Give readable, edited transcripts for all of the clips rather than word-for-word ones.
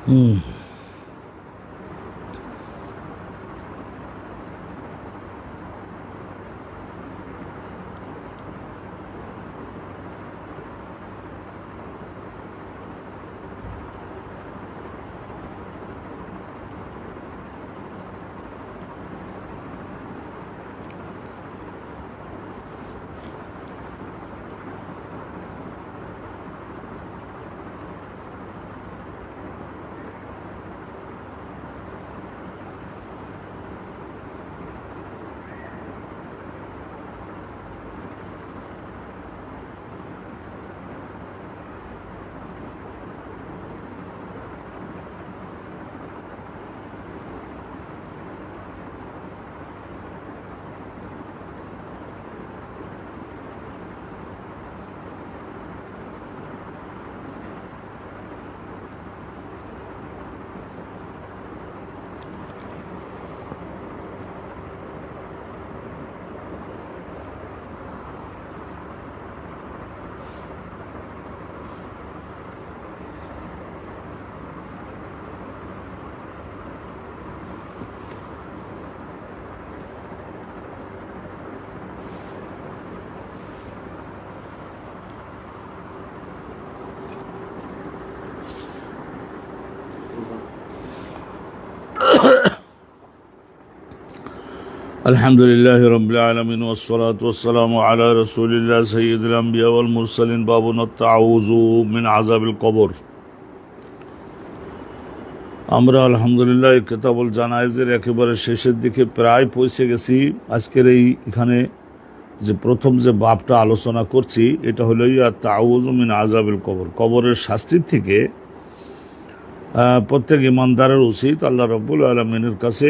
হুম। আলহামদুলিল্লাহ রাব্বিল আলামিন ওয়াসসালাতু ওয়াসসালামু আলা রাসূলিল্লাহ সাইয়্যিদিল আম্বিয়া ওয়াল মুরসালিন বাবুন আত-তাআউযু মিন আযাবিল কবর। আমরা আলহামদুলিল্লাহ কিতাবুল জানায়েজের একেবারে শেষের দিকে প্রায় পৌঁছে গেছি। আজকের এখানে যে প্রথম যে বাবটা আলোচনা করছি এটা হলো আত-তাআউযু মিন আযাবিল কবর। কবরের শাস্তি থেকে প্রত্যেক ইমানদারের উচিত আল্লাহ রাব্বুল আলামিনের কাছে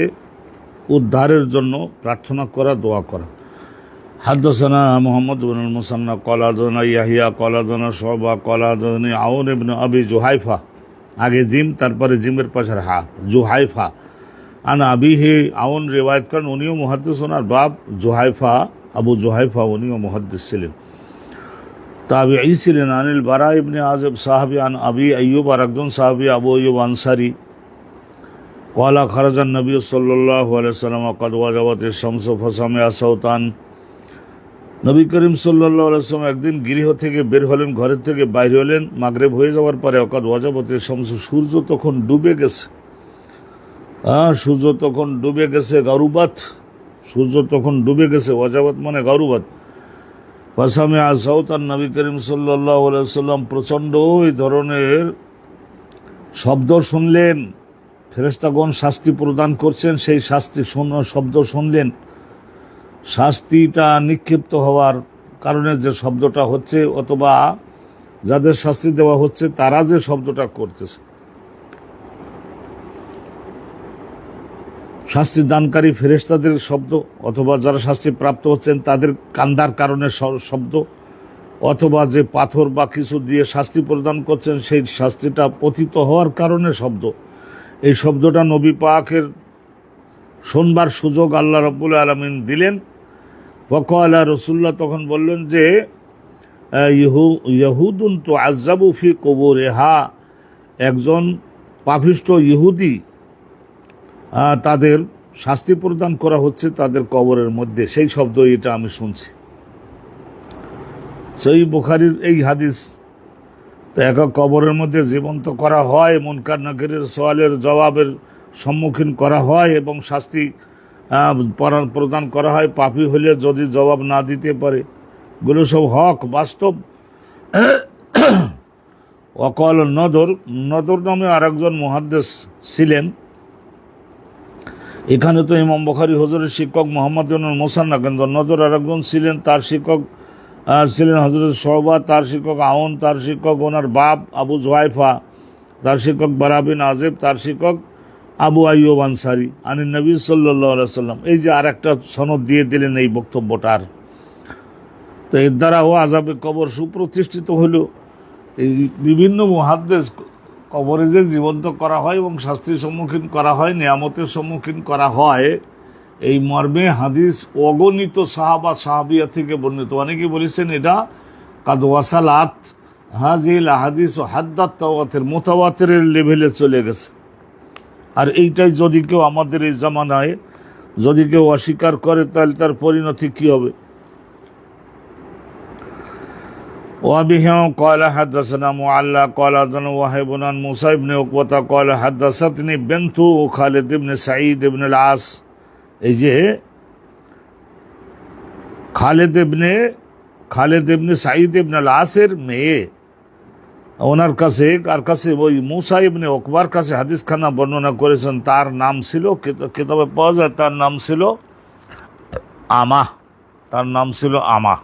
উদ্ধারের জন্য প্রার্থনা করা, দোয়া করা। হাদদাসানা মুহাম্মদ ইবনুল মুসান্না ক্বালা হাদাসানা ইয়াহইয়া ক্বালা হাদাসানা শুবা ক্বালা হাদাসানি আউন ইবনে আবি জুহাইফা, আগে জিম তারপরে জিমের পাশের হা, জুহাইফা আন আবিহি। আউন রিওয়ায়াত করেন, উনিও মুহাদ্দিস, ওনার বাপ জুহাইফা, আবু জুহাইফা, উনিও মুহাদ্দিস ছিলেন, তাবিঈ ছিলেন। আনিল বারা ইবনে আযিব সাহাবী আন আবি আইয়ুব, আর একজন সাহাবী আবু আইয়ুব আনসারী, ক্বালা খারাজান নবী সাল্লাল্লাহু আলাইহি ওয়াসাল্লাম ক্বাদ ওয়াজাবাতিশ শামসু ফাসামিআ সাওতান। নবী করিম সাল্লাল্লাহু আলাইহি ওয়াসাল্লাম একদিন গৃহ থেকে বের হলেন, ঘরের থেকে বাইরে হলেন, মাগরিব হয়ে যাওয়ার পরে ক্বাদ ওয়াজাবাতিশ শামসু, সূর্য তখন ডুবে গেছে। সূর্য তখন ডুবে গেছে, গারুবাত, সূর্য তখন ডুবে গেছে, ওয়াজাবাত মানে গারুবাত। ফাসামিআ সাওতান, নবী করিম সাল্লাল্লাহু আলাইহি ওয়াসাল্লাম প্রচণ্ড এই ধরনের শব্দ শুনলেন। ফেরেশতাগণ শাস্তি প্রদান করছেন, সেই শাস্তি শব্দ শুনলেন। শাস্তিটা নিক্ষিপ্ত হওয়ার কারণে যে শব্দটা হচ্ছে, অথবা যাদের শাস্তি দেওয়া হচ্ছে তারা যে শব্দটা করতেছে, শাস্তি দানকারী ফেরেশতাদের শব্দ, অথবা যারা শাস্তি প্রাপ্ত হচ্ছেন তাদের কান্দার কারণে শব্দ, অথবা যে পাথর বা কিছু দিয়ে শাস্তি প্রদান করছেন সেই শাস্তিটা পতিত হওয়ার কারণে শব্দ। এই শব্দটা নবী পাকের শোনবার সুযোগ আল্লাহ রাব্বুল আলামিন দিলেন। ওয়াকালা রাসূলুল্লাহ, তখন বললেন যে ইয়াহুদুন তুআযাবু ফি কুবুরিহা, একজন পাপিষ্ঠ ইহুদি, তাদের শাস্তি প্রদান করা হচ্ছে তাদের কবরের মধ্যে, সেই শব্দ এটা আমি শুনছি। সহিহ বুখারীর এই হাদিস। তো একা কবরের মধ্যে জীবন্ত করা হয়, মুনকার নাকিরের সওয়ালের জবাবের সম্মুখীন করা হয় এবং শাস্তি প্রদান করা হয়। পাপী হলে যদি জবাব না দিতে পারে, এগুলো সব হক, বাস্তব। ওয়াকাল নদর, নদর নামে আরেকজন মুহাদ্দিস ছিলেন। এখানে তো ইমাম বুখারী হুজুরের শিক্ষক মুহাম্মদ ইবনুল মুসান্না, কিন্তু নদর আরেকজন ছিলেন, তার শিক্ষক ছিলেন হযরত শুবা, তার শিক্ষক আউন, তার শিক্ষক ওনার বাপ আবু জুহাইফা, তার শিক্ষক বারা বিন আযিব, তার শিক্ষক আবু আইয়ুব আনসারী আনিন নবী সাল্লাল্লাহু আলাইহি ওয়াসাল্লাম। এই যে আর একটা সনদ দিয়ে দিলেন এই বক্তব্যটার। তো এর দ্বারা ও আযাবে কবর সুপ্রতিষ্ঠিত হলো। এই বিভিন্ন মুহাদ্দিস কবরে যে জীবন্ত করা হয় এবং শাস্তির সম্মুখীন করা হয়, নিয়ামতের সম্মুখীন করা হয়, এই মর্মে হাদিস অগণিত সাহাবা সাহাবিয়া থেকে বর্ণিত। অনেকে বলেছেন এটা কাদ ওয়াসালাত হাজিল হাদিস ও হাদ্দাত তাওয়াতের মুতাওয়াতিরের লেভেলে চলে গেছে। আর এইটাই যদি কেউ আমাদের এই জামানায় যদি কেউ অস্বীকার করে তাহলে তার পরিণতি কি হবে? وبه قال حدثنا معلى قال حدثنا وهيب عن موسى بن عقبة قال حدثتني بنت خالد بن سعيد بن العاص। এই যে খালেদ ইবনে সাঈদ ইবনে আল আসের মেয়ে, ওনার কাছে কার কাছে? ওই মুসা ইবনে উকবার কাছে হাদিস খানা বর্ণনা করেছেন। তার নাম ছিল, কিতাবে পাওয়া যায়, তার নাম ছিল আমা। তার নাম ছিল আমা।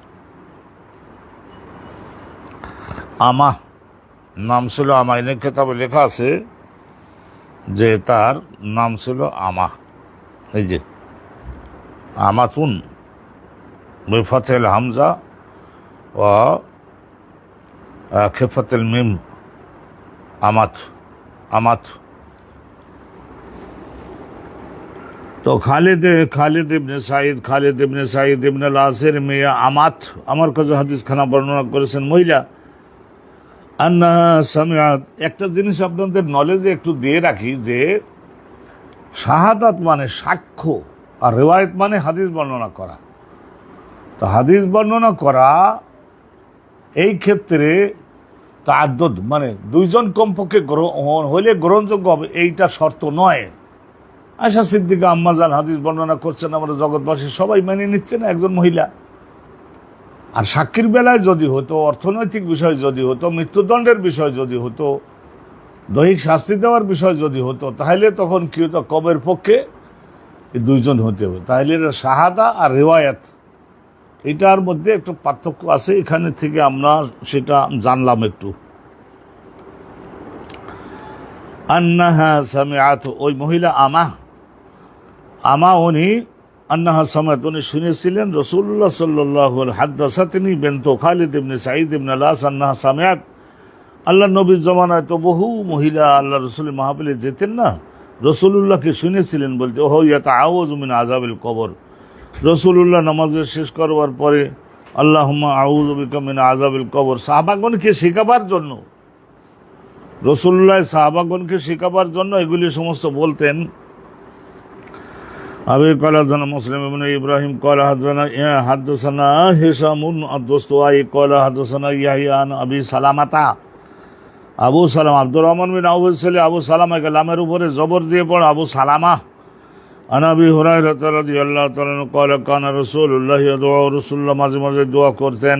নাম ছিল আমা। এনে কিতাবে লেখা আছে যে তার নাম ছিল আমা। এই যে আমাতুন বিফাতিল হামজা ও খেফাতিল মিম, আমাত। তো খালিদ ইবনে সাঈদ ইবনে আল আসের মেয়ে আমাত আমার কাছে হাদিস খানা বর্ণনা করেছেন মহিলা। আন্না সামিআত। একটা জিনিস আপনাদের নলেজে একটু দিয়ে রাখি যে শাহাদাত মানে সাক্ষ্য, আর রিওয়ায়াত মানে হাদিস বর্ণনা করা। তো হাদিস বর্ণনা করা এই ক্ষেত্রে তাআদ্দুদ মানে দুইজন কমপক্ষে হইলে গ্রহণযোগ্য হবে, এইটা শর্ত নয়। আয়েশা সিদ্দিকা আম্মাজান হাদিস বর্ণনা করছেন, আমরা জগৎবাসী সবাই মেনে নিচ্ছে না, একজন মহিলা। আর সাক্ষীর বেলায় যদি হতো, অর্থনৈতিক বিষয় যদি হতো, মৃত্যুদণ্ডের বিষয় যদি হতো, দৈহিক শাস্তি দেওয়ার বিষয় যদি হতো, তাহলে তখন কি হতো? কবের পক্ষে দুইজন হতে হবে। তাহলে শাহাদা আর রিওয়ায়াত এটার মধ্যে একটু পার্থক্য আছে। এখানে থেকে আমরা সেটা জানলাম একটু। আন্নাহা সামিআত, ওই মহিলা আমা উনি আন্নাহা সামিআত, উনি শুনেছিলেন রাসূলুল্লাহ সাল্লাল্লাহু আলাইহি হাদাসাতনি বিনতু খালিদ ইবনে সাঈদ ইবনে আল আস আন্নাহা সামিআত। আল্লাহ নবীর জমানায় তো বহু মহিলা আল্লাহ রসুলের মাহফিলে যেতেন না, রসুলুল্লাহকে শুনেছিলেন বলতে, ওহ ইয়াতাআউযু মিন আযাবিল কবর। রসুলুল্লাহ নামাজের শেষ করবার পরে আল্লাহুম্মা আউযু বিকা মিন আযাবিল কবর সাহাবাগণকে শেখাবার জন্য, রসুল্লাহ সাহাবাগণকে শেখাবার জন্য এগুলি সমস্ত বলতেন। আবি ক্বালা হাদাসানা মুসলিম ইবনে ইব্রাহিম ক্বালা হাদাসানা হিশামুন আদ-দুস্তুয়াই ক্বালা হাদাসানা ইয়াহইয়া আন আবি সালামাতা। আবু সালামা আব্দুর রহমান বিন আউফের ছেলে আবু সালামাকে লামের উপরে জবর দিয়ে পড়ে আবু সালামা। আন আবি হুরায়রা রাদিয়াল্লাহু তাআলা আনহু ক্বালা কানা রাসূলুল্লাহ ইয়াদউ, রাসূলুল্লাহ মাঝে মাঝে দোয়া করতেন,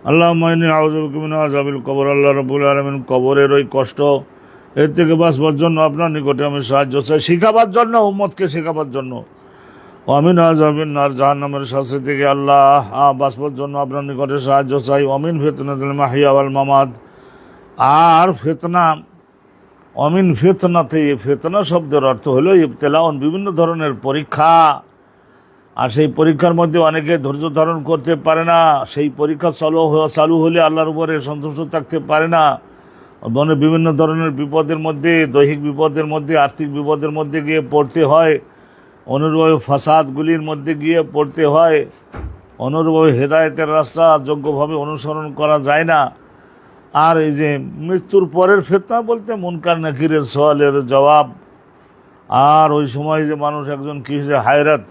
আল্লাহুম্মা ইন্নী আউযু বিকা মিন আযাবিল কবর। আল্লাহ রাব্বুল আলামিন কবরের ওই কষ্ট, এর থেকে বাঁচবার জন্য আপনার নিকটে আমি সাহায্য চাই, শিখাবার জন্য, উম্মতকে শেখাবার জন্য। আমিন আযাবিন নার, জাহান্নামের শাস্তি থেকে আল্লাহ বাঁচবার জন্য আপনার নিকটে সাহায্য চাই। আমিন ফিতনাতিল মাহইয়া ওয়াল মামাত। আর ফিতনা, অমিন ফিতনাতে, ফিতনা শব্দের অর্থ হলো ইবতিলাউন, বিভিন্ন ধরনের পরীক্ষা। আর সেই পরীক্ষার মধ্যে অনেকে ধৈর্য ধারণ করতে পারে না, সেই পরীক্ষা চালু হলে আল্লাহর উপরে সন্তুষ্ট থাকতে পারে না। মানে বিভিন্ন ধরনের বিপদের মধ্যে, দৈহিক বিপদের মধ্যে, আর্থিক বিপদের মধ্যে গিয়ে পড়তে হয়, অনুরূপভাবে ফাসাদগুলির মধ্যে গিয়ে পড়তে হয়, অনুরূপভাবে হেদায়েতের রাস্তা যোগ্যভাবে অনুসরণ করা যায় না। আর এই যে মৃত্যুর পরের ফিতনা বলতে মুনকার নাকিরের সওয়ালের জবাব। আর ওই সময় যে মানুষ একজন কি যে হায়রাত,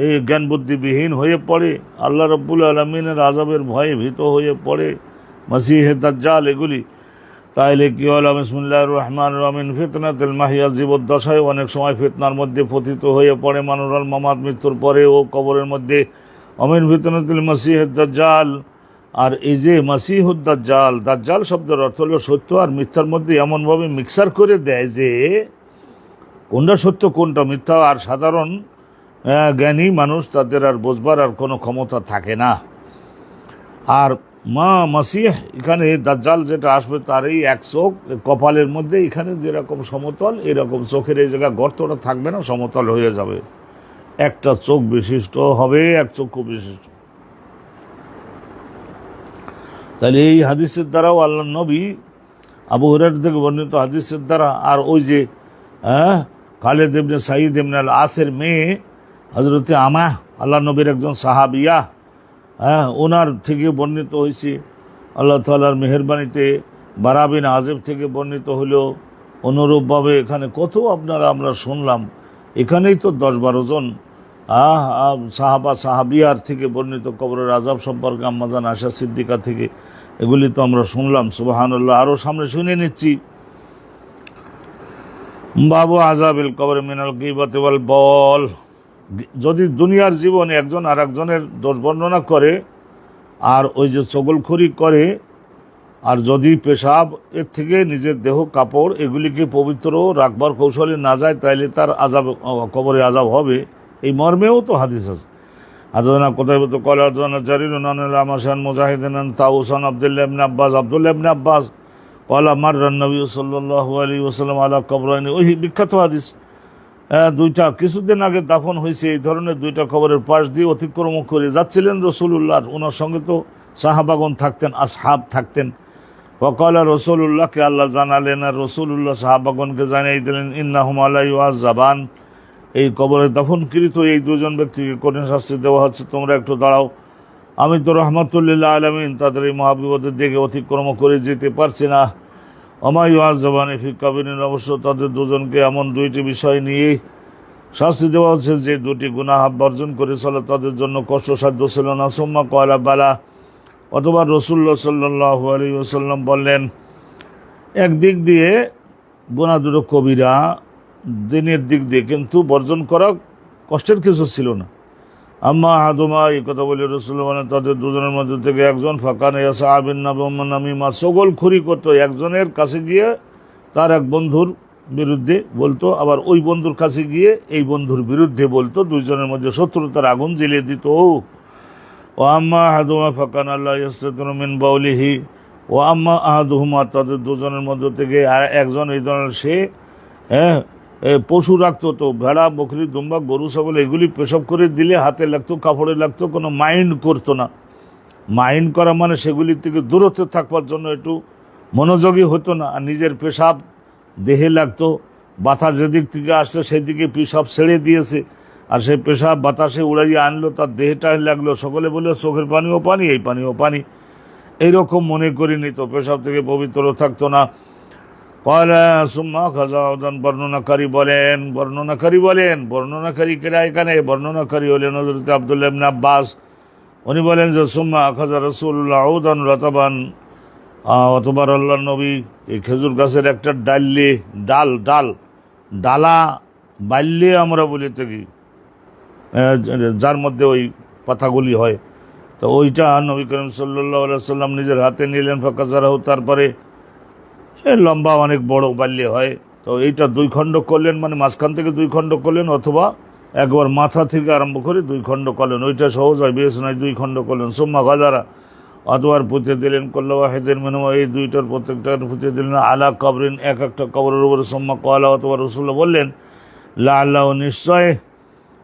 এই জ্ঞান বুদ্ধিবিহীন হয়ে পড়ে, আল্লাহ রাব্বুল আলামিনের আযাবের ভয়ে ভীত হয়ে পড়ে, মাসিহে দাজ্জাল এগুলি। তাইলে কি হলো? বিসমিল্লাহির রহমানির রহিম। ফিতনাতুল মাহইয়া, জীবদ্দশায় অনেক সময় ফিতনার মধ্যে পতিত হয়ে পড়ে মানুষ, আল মামাত, মৃত্যুর পরে ও কবরের মধ্যে। আমিন ফিতনাতুল মাসিহে দাজ্জাল। আর এই যে মাসিহুদ দাজ্জাল, দাজ্জাল শব্দের অর্থ হলো সত্য আর মিথ্যার মধ্যে এমনভাবে মিক্সার করে দেয় যে কোনটা সত্য কোনটা মিথ্যা, আর সাধারণ জ্ঞানী মানুষ তাদের আর বোঝবার আর কোনো ক্ষমতা থাকে না। আর মাসিহ, এখানে দাজ্জাল যেটা আসবে তার এই এক চোখ কপালের মধ্যে, এখানে যেরকম সমতল, এরকম চোখের এই জায়গা গর্তটা থাকবে না, সমতল হয়ে যাবে, একটা চোখ বিশিষ্ট হবে, এক চক্ষু বিশিষ্ট। তাহলে এই হাদিসের দ্বারাও আল্লাহ নবী আবু হুরায়রা থেকে বর্ণিত হাদিসের দ্বারা, আর ওই যে খালিদ ইবনে সাঈদ ইবনে আল আসের মেয়ে হযরতে আমা, আল্লাহ নবীর একজন সাহাবিয়া, ওনার থেকে বর্ণিত হয়েছে। আল্লাহ তাআলার মেহেরবানিতে বারা বিন আযিব থেকে বর্ণিত হলো। অনুরূপভাবে এখানে কত আমরা শুনলাম, এখানেই তো 10-12 জন সাহাবা সাহাবিয়ার থেকে বর্ণিত কবরের আযাব সম্পর্কে আম্মা জান আয়েশা সিদ্দিকা থেকে, এগুলি তো আমরা শুনলাম। সুবহানাল্লাহ। আরও সামনে শুনে নিচ্ছি। বাবু আযাবিল কবর মিনাল গীবাতি ওয়াল বল। যদি দুনিয়ার জীবনে একজন আর একজনের দোষ বর্ণনা করে আর ওই যে চগলখড়ি করে, আর যদি পেশাব এর থেকে নিজের দেহ কাপড় এগুলিকে পবিত্র রাখবার কৌশলে না যায়, তাইলে তার আযাব, কবরে আযাব হবে। এই মর্মেও তো হাদিস আছে। হাদানা কোথায়বত কলা হাদানা জারিরুন আনিল আমাশান মুজাহিদিন আন তাউসান আব্দুল্লাহ ইবনে আব্বাস কলা মাররান নবী সাল্লাল্লাহু আলাইহি ওয়াসাল্লাম আলা কবরাইনি। ওই বিখ্যাত হাদিস। দুইটা কিছুদিন আগে দাফন হয়েছে, এই ধরনের দুইটা কবরের পাশ দিয়ে অতিক্রম করে যাচ্ছিলেন রাসূলুল্লাহ। ওনার সঙ্গে তো সাহাবাগণ থাকতেন, আসহাব থাকতেন। ওয়াকালা রাসূলুল্লাহকে আল্লাহ জানালেন, আর রাসূলুল্লাহ সাহাবাগণকে জানিয়ে দিলেন, ইন্নাহুম লা ইউআযাবান, এই কবরে দাফনকৃত এই দুজন ব্যক্তিকে কঠিন শাস্তি দেওয়া হচ্ছে, তোমরা একটু দাঁড়াও। আমি তো রহমাতুল্লিল আলামিন তাদের এই মহাবিপদের দিকে অতিক্রম করে যেতে পারছি না। ওমা ইউআযাবানি ফি কাবরিন, অবশ্য তাদের দুজনকে এমন দুইটি বিষয় নিয়ে শাস্তি দেওয়া হচ্ছে যে দুটি গুনাহ বর্জন করে চলে তাদের জন্য কষ্টসাধ্য ছিল না। সুম্মা ক্বালা বালা, অথবা রাসূলুল্লাহ সাল্লাল্লাহু আলাইহি ওয়াসাল্লাম বললেন, একদিক দিয়ে গুনাহ দুটো কবিরা দিনের দিক দিয়ে, কিন্তু বর্জন করা কষ্টের কিছু ছিল না। আম্মা আহাদুমা, এই কথা বলে রাসূলুল্লাহ বলেন, তাদের দুজনের মধ্যে থেকে একজন ফাকানা ইয়াসআবিন নামিমা, চগলখড়ি করতো, একজনের কাছে গিয়ে তার এক বন্ধুর বিরুদ্ধে বলতো, আবার ওই বন্ধুর কাছে গিয়ে এই বন্ধুর বিরুদ্ধে বলতো, দুইজনের মধ্যে শত্রুতার আগুন জ্বেলে দিত। ও আম্মা আহাদুমা ফাকানা লা ইয়াসতাতিরু মিন বাউলিহি, ও আম্মা আহাদুহুমা, তাদের দুজনের মধ্যে থেকে একজন এই ধরনের সে পশু রাখতো, তো ভেড়া বকরি দুম্বা গরু ছাগল এগুলি পেশাব করে দিলে হাতে লাগতো, কাপড়ে লাগতো, কোনো মাইন্ড করতো না। মাইন্ড করা মানে সেগুলি থেকে দূরত্বে থাকবার জন্য একটু মনোযোগী হতো না। আর নিজের পেশাব দেহে লাগতো, বাতাস যেদিক থেকে আসছে সেদিকে পেশাব ছেড়ে দিয়েছে, আর সেই পেশাব বাতাসে উড়াইয়ে আনলো, তার দেহটাই লাগলো। সকলে বলে চোখের পানিও পানি, এই পানিও পানি, এইরকম মনে করিনি, তো পেশাব থেকে পবিত্র থাকতো না। বর্ণনাকারী কেরা এখানে? বর্ণনাকারী হলেন হযরত আব্দুল্লাহ ইবনে আব্বাস। উনি বলেন যে সুম্মা আখাযা রাসূলুল্লাহ উদান রাতাবান, অতবার আল্লাহর নবী এই খেজুর গাছের একটা ডালা বাল্যে আমরা বলি থাকি, যার মধ্যে ওই পাতাগুলি হয়, তো ওইটা নবী করিম সাল্লাল্লাহু আলাইহি ওয়াসাল্লাম নিজের হাতে নিলেন। ফাকাসারাহু, তারপরে লম্বা অনেক বড় বাল্যে হয়, তো এইটা 2 খণ্ড করলেন, মানে মাঝখান থেকে 2 খণ্ড করলেন, অথবা একবার মাথা থেকে আরম্ভ করে 2 খণ্ড করলেন, ওইটা সহজ হয়, বেশ নয়, 2 খণ্ড করলেন। সুম্মা গাজারা, অথবার পুঁতে দিলেন কুল্লা ওয়াহিদিন মিনহুমা, এই দুইটার প্রত্যেকটার পুঁতে দিলেন আলা কবরিন, এক একটা কবরের উপরে। সুম্মা ক্বালা, অথবা রাসূলুল্লাহ বললেন, লাআল্লাহু, নিশ্চয়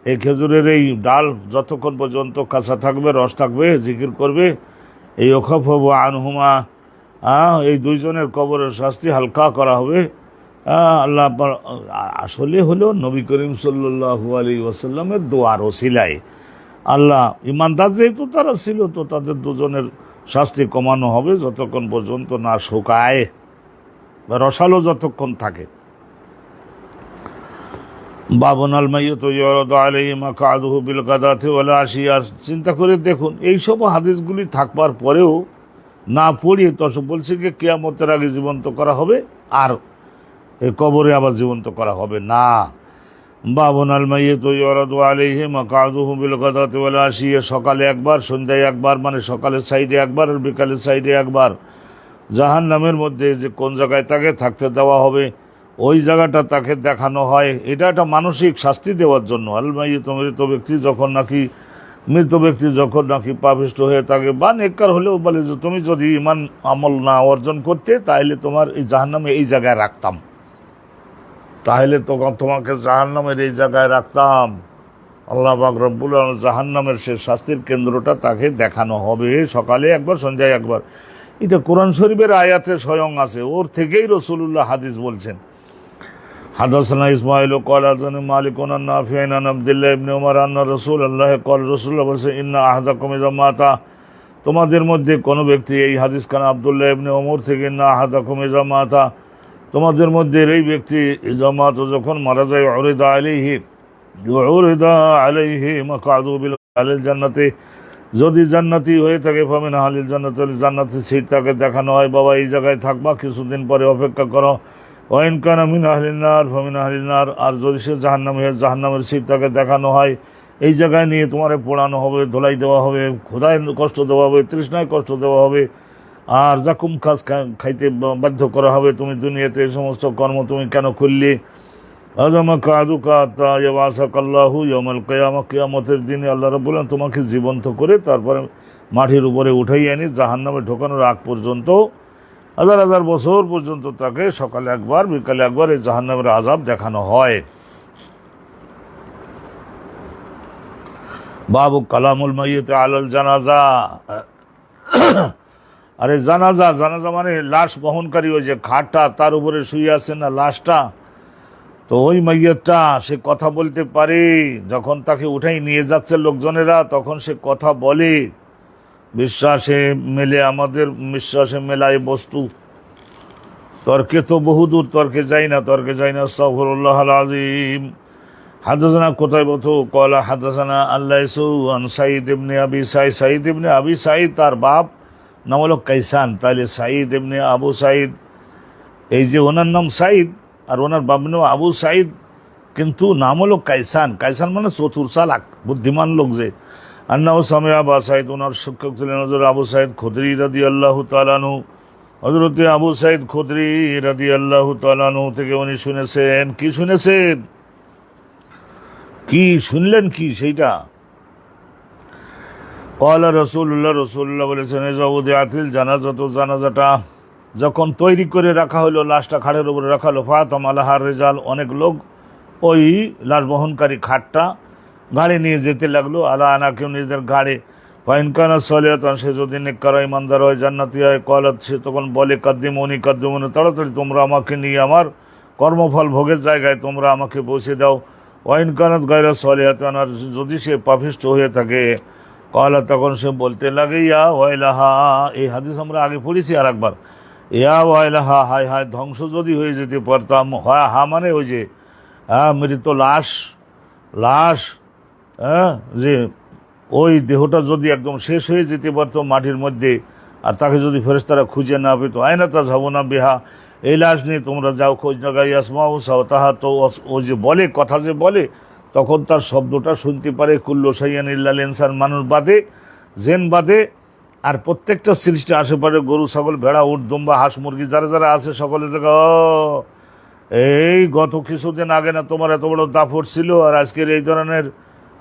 এই খেজুরের এই ডাল যতক্ষণ পর্যন্ত কাঁচা থাকবে, রস থাকবে, জিকির করবে, এই ওখাফু আনহুমা, এই দুইজনের কবরের শাস্তি হালকা করা হবে। আল্লাহ আসলে হলো নবী করিম সাল্লাল্লাহু আলাইহি ওয়াসাল্লামের দোয়ার ওসিলায় আল্লাহ, ইমানদার যেহেতু তারা ছিল, তো তাদের দুজনের শাস্তি কমানো হবে যতক্ষণ পর্যন্ত না শুকায় বা রসালো যতক্ষণ থাকে। বাবনাল মাইয়িতু ইউরাদু আলাইহি মাকআদুহু বিল গাদাতি ওয়াল আশিয়া। চিন্তা করে দেখুন, এইসব হাদিসগুলি থাকবার পরেও না পড়িয়ে তো বলছে যে কিয়ামতের আগে জীবন্ত করা হবে, আর এই কবরে আবার জীবন্ত করা হবে না। বাবনাল মাইয়িতু ইউরাদু আলাইহি মাকআদুহু বিল গাদাতি ওয়াল আশিয়া, সকালে একবার, সন্ধ্যায় একবার, মানে সকালের সাইডে একবার আর বিকালের সাইডে একবার। জাহান্নামের মধ্যে যে কোন জায়গায় তাকে থাকতে দেওয়া হবে, ওই জায়গাটা তাকে দেখানো হয়। এটা একটা মানসিক শাস্তি দেওয়ার জন্য। আল মাইয়িত, মৃত ব্যক্তি যখন নাকি পাপিষ্ঠ হয়ে থাকে বা নেককার হলেও বলে যে তুমি যদি ঈমান আমল না অর্জন করতে, তাহলে তোমার এই জাহান্নামে এই জায়গায় রাখতাম, তাহলে তখন তোমাকে জাহান্নামের এই জায়গায় রাখতাম। আল্লাহ পাক রব্বুল আলামিন জাহান্নামের সে শাস্তির কেন্দ্রটা তাকে দেখানো হবে, সকালে একবার, সন্ধ্যায় একবার। এটা কোরআন শরীফের আয়াতে স্বয়ং আছে, ওর থেকেই রাসূলুল্লাহ হাদিস বলছেন। হাদাসানা ইসমাঈল ক্বালা হাদাসানা মালিক আন নাফি' আন আব্দুল্লাহ ইবনে উমর আন্না রাসূলুল্লাহ ক্বালা, রাসূলুল্লাহ বলেছেন, ইন্না আহাদাকুম ইযা মাতা তোমাদের মধ্যে কোনো ব্যক্তি, এই হাদিস খান আব্দুল্লাহ ইবনে ওমর থেকে, না আহাদাকুম ইযা মাতা, তোমাদের মধ্যে এই ব্যক্তি ইযা মাতা যখন মারা যায়, উরিদা আলাইহি মাকআদু বিল আহলিল জান্নাতি, যদি জান্নাতি হয়ে থাকে, ফামিন আহলিল জান্নাতি, জান্নাতি সিট তাকে দেখানো হয়, বাবা এই জায়গায় থাকবা, কিছুদিন পরে অপেক্ষা করো। ওয়াইন কানা মিন আহলিন নার ফামিন আহলিন নার, আর যদি সে জাহান্নামী হয়, জাহান্নামের সিট তাকে দেখানো হয়, এই জায়গায় নিয়ে তোমারে পোড়ানো হবে, ধোলাই দেওয়া হবে, ক্ষুধায় কষ্ট দেওয়া হবে, তৃষ্ণায় কষ্ট দেওয়া হবে, আর জাকুম খাস খাইতে বাধ্য করা হবে। তুমি দুনিয়াতে এই সমস্ত কর্ম তুমি কেন করলে? কিয়ামতের দিনে আল্লাহ রাব্বুল আলামিন তোমাকে জীবন্ত করে তারপরে মাটির উপরে উঠাই আনি জাহান্নামে ঢোকানোর আগ পর্যন্ত, হাজার হাজার বছর পর্যন্ত তাকে সকালে একবার বিকালে একবার এই জাহান্নামের আযাব দেখানো হয়। বাবু কালামুল মাইয়িত আলাল জানাজা। আরে জানাজা, জানাজা মানে লাশ বহনকারী, ওই যে খাটটা তার উপরে শুয়ে আছে না লাশটা, তো ওই মাইয়িতটা সে কথা বলতে পারে। যখন তাকে উঠাই নিয়ে যাচ্ছে লোকজনেরা, তখন সে কথা বলে। বিশ্বাসে মেলে, আমাদের বিশ্বাসে মেলায় বস্তু। তর্কে তো বহুদূর, তর্কে যাই না, তর্কে যাই না। আস্তাগফিরুল্লাহ আল আযীম। হাদাসানা কুতাইবাতু ক্বালা হাদাসানা আল্লাইসু আন সাঈদ ইবনে আবি সাঈদ। সাঈদ ইবনে আবি সাঈদ তার বাপ নাম হলো কাইসান, তাহলে সাঈদ ইবনে আবু সাঈদ, এই যে ওনার নাম সাঈদ আর ওনার বাপ নাম আবু সাঈদ, কিন্তু নাম হলো কাইসান। কাইসান মানে চতুর চালাক, বুদ্ধিমান লোক। যে আন্নাহু সামিআ আবু সাঈদ, ওনার শিক্ষক ছিলেন হযরত আবু সাঈদ খুদরি রাদিয়াল্লাহু তাআলা আনহু। হযরত আবু সাঈদ খুদরি রাদিয়াল্লাহু তাআলা আনহু থেকে উনি শুনেছেন। কি শুনেছেন? কি শুনলেন? কি সেইটা? ক্বালা রাসূলুল্লাহ, রাসূলুল্লাহ বলেছেন, ইযা উদিআতিল জানাজাত, জানাজাটা যখন তৈরি করে রাখা হলো, লাশটা খাটের উপরে রাখা হলো, ফাতাম আলাহার রিজাল, অনেক লোক ওই লাশ বহনকারী খাটটা গাড়ি নিয়ে যেতে লাগলো, আলা আনাকেও নিজেদের গাড়ি। ফাইন কানা সলিয়াতান, সে যদি নেককার ইমানদার হয়, জান্নাতি হয়, ক্বালাত, সে তখন বলে, কাদ্দিমুনি কাদ্দিমুনি, তাড়াতাড়ি তোমরা আমাকে নিয়ে আমার কর্মফল ভোগের জায়গায় তোমরা আমাকে পৌঁছে দাও। ওয়াইন কানাত গায়রা সলিয়াতান, আর যদি সে পাপিষ্ঠ হয়ে থাকে, ক্বালা, তখন সে বলতে লাগে, ইয়া ওয়াইলাহা। এই হাদিস আমরা আগে পড়েছি আর একবার। ইয়া ওয়াইলাহা, হায় হায়, ধ্বংস যদি হয়ে যেতে পারতাম। হয় হা মানে ওই যে মৃত লাশ, লাশ, যে ওই দেহটা যদি একদম শেষ হয়ে যেতে পারতো মাটির মধ্যে, আর তাকে যদি ফেরেশতারা খুঁজে না পেত, আয়না তাযহাবুনা বিহা, এই লাশ নিয়ে তোমরা যাও খোঁজ লাগাই। ইয়াসমাউ সাওতাহা, তো ও যে বলে, কথা যে বলে, তখন তার শব্দটা শুনতে পারে কুল্লু শাইইন ইল্লাল ইনসান, মানুষ বাদে, জেন বাদে, আর প্রত্যেকটা সৃষ্টি আশেপাশে গরু ছাগল ভেড়া উট দুম্বা হাঁস মুরগি যারা যারা আছে সকলে দেখো, এই গত কিছুদিন আগে না তোমার এত বড় দাপট ছিল, আর আজকের এই ধরনের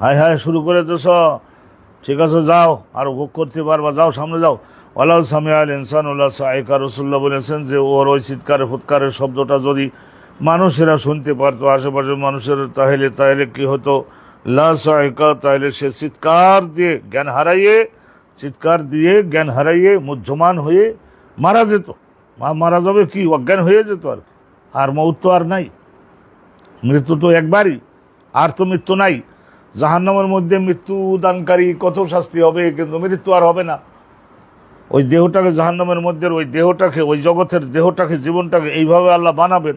হায় হায় শুরু করে দিস। ঠিক আছে, যাও, আর ভোগ করতে পারবা, যাও সামনে যাও। ওয়ালাউ সামিআল ইনসান ওয়ালা সাইকা, রাসূলুল্লাহ বলেছেন যে ওর ওই চিৎকারের ফুৎকারের শব্দটা যদি মানুষেরা শুনতে পারতো, আশেপাশের মানুষের, তাহলে কি হতো? লা সাইকা, তাহলে সে চিৎকার দিয়ে জ্ঞান হারাইয়ে মুহ্যমান হয়ে মারা যেত। মারা যাবে কি, অজ্ঞান হয়ে যেত। আর মৌত তো আর নাই, মৃত্যু তো একবারই, আর তো মৃত্যু নাই। জাহান্নামের মধ্যে মৃত্যু দানকারী কত শাস্তি হবে, কিন্তু মৃত্যু আর হবে না। ওই দেহটাকে জাহান্নামের মধ্যে, ওই দেহটাকে, ওই জগতের দেহটাকে, জীবনটাকে এইভাবে আল্লাহ বানাবেন।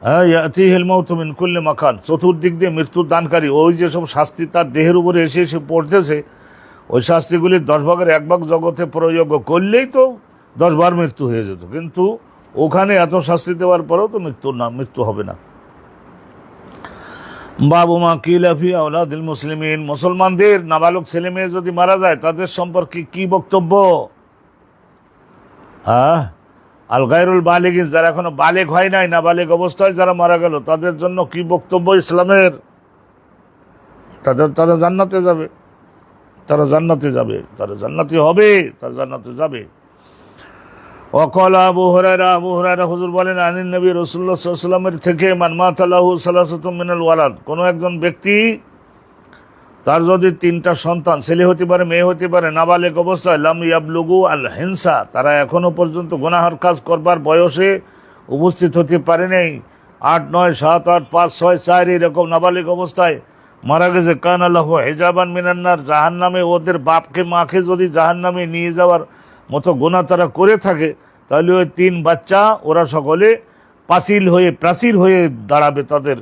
হ্যাঁ, ইয়াতিহিল মাউতু মিন কুল্লি মাকান, চতুর্দিক দিয়ে মৃত্যু দানকারী। ওই যে সব শাস্তি তার দেহের উপরে এসে এসে পড়তেছে, ওই শাস্তিগুলি 10 ভাগের 1 ভাগ জগতে প্রয়োগ করলেই তো 10 বার মৃত্যু হয়ে যেত, কিন্তু ওখানে এত শাস্তি দেওয়ার পরেও তো মৃত্যু হবে না। বাবু মা কিলাফি আওলাদিল মুসলিমিন, মুসলমানদের নাবালক ছেলে মেয়ে যদি মারা যায়, তাদের সম্পর্কে কি বক্তব্য? আল গায়রুল বালিগিন, যারা এখনো বালেগ হয় নাই, নাবালেগ অবস্থায় যারা মারা গেল, তাদের জন্য কি বক্তব্য ইসলামের? তারা জান্নাতে যাবে, তারা জান্নাতি হবে, তারা জান্নাতে যাবে। ওয়াকাল আবু হুরায়রা হুজুর বলেন, আনিন নবী রাসূলুল্লাহ সাল্লাল্লাহু আলাইহি ওয়াসাল্লামের থেকে, মান মাতা লাহু সালাসাতুম মিনাল ওয়ালাদ, কোন একজন ব্যক্তি তার যদি 3টা সন্তান, ছেলে হতে পারে মেয়ে হতে পারে, নাবালেগ অবস্থায়, লাম ইয়াবলুগু আল হিনসা, তারা এখনো পর্যন্ত গুনাহর কাজ করবার বয়সে উপস্থিত হতে পারে নাই, 8, 9, 7, 8, 5, 6, 4 এরকম নাবালেগ অবস্থায়, মারা গেছে, কানা লাহু হিজাবান মিনান নার, জাহান্নামে ওদের বাপকে মাকে যদি জাহান্নামে নিয়ে যাওয়ার মতো গুনাহ তারা করে থাকে, তাহলে ওই 3 বাচ্চা ওরা সকলে প্রাচীর হয়ে দাঁড়াবে তাদের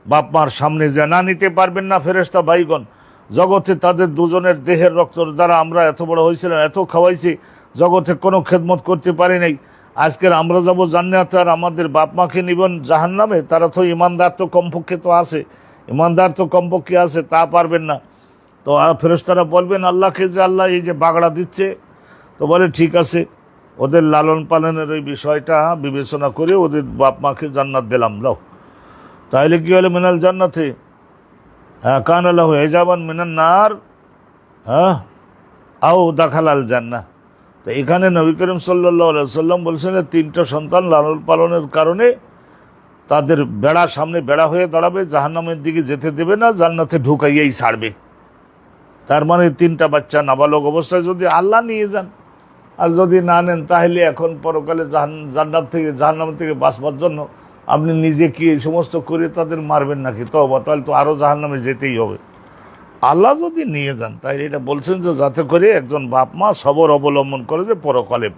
বাপ মার সামনে, যে না নিতে পারবেন না ফেরেশতা ভাইগণ। জগতে তাদের দুজনের দেহের রক্ত দ্বারা আমরা এত বড় হয়েছিলাম, এত খাওয়াইছি, জগতে কোনো খেদমত করতে পারি নাই। আজকের আমরা যাব জান্নাতে আর আমাদের বাপ মাকে নিবেন জাহান্নামে। তারা তো ইমানদার, তো কমপক্ষে তো আছে, ইমানদার তো কমপক্ষে আছে, তা পারবেন না। তো ফেরেশতারা বলবেন আল্লাহকে যে আল্লাহ এই যে বাগড়া দিচ্ছে, তো বলে ঠিক আছে, ওদের লালন পালনের এই বিষয়টা বিবেচনা করে ওদের বাপ মাকে জান্নাত দিলাম, লাও। তাহলে কি হলো? মিনাল জান্নাতে, হ্যাঁ, কানা লাহু হিজাবান মিনান নার, হ্যাঁ, আও দাখালাল জান্নাহ। তো এখানে নবী করিম সাল্লাল্লাহু আলাইহি সাল্লাম বলছেন 3টা সন্তান লালন পালনের কারণে তাদের সামনে বেড়া হয়ে দাঁড়াবে, জাহান্নামের দিকে যেতে দেবে না, জান্নাতে ঢুকাইয়াই ছাড়বে। তার মানে 3টা বাচ্চা নাবালক অবস্থায় যদি আল্লাহ নিয়ে যান, আর যদি না নেন, তাহলে এখন পরকালে জাহান্নাম থেকে বাঁচবার জন্য আপনি নিজে কি এই সমস্ত করে তাদের মারবেন নাকি? তাহলে তো আরো জাহান্নামে যেতেই হবে। আল্লাহ যদি নিয়ে যান, তাই এটা বলছেন যে যাতে করে একজন বাপ মা সবর অবলম্বন করে যে পরকালে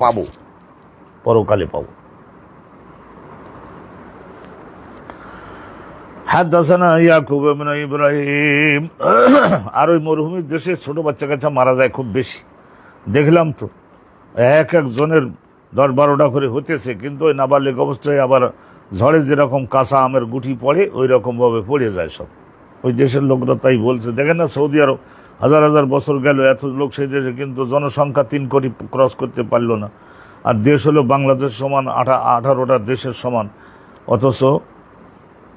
পাবো। হাদাসানা ইয়াকুব ইবনে ইব্রাহিম। আর ওই মরুভূমির দেশে ছোট বাচ্চা কাচ্চা মারা যায় খুব বেশি, দেখলাম তো, এক একজনের 10-12টা করে হতেছে, কিন্তু ওই নাবালিক অবস্থায় আবার ঝড়ে যেরকম কাঁচা আমের গুটি পড়ে ওই রকম ভাবে পড়ে যায় সব। ওই দেশের লোকরা তাই বলছে। দেখেন না, সৌদি আরব হাজার হাজার বছর গেল, এত লোক সেই দেশে, কিন্তু জনসংখ্যা 3 কোটি ক্রস করতে পারল না। আর দেশ হলো বাংলাদেশ সমান 18টা দেশের সমান, অথচ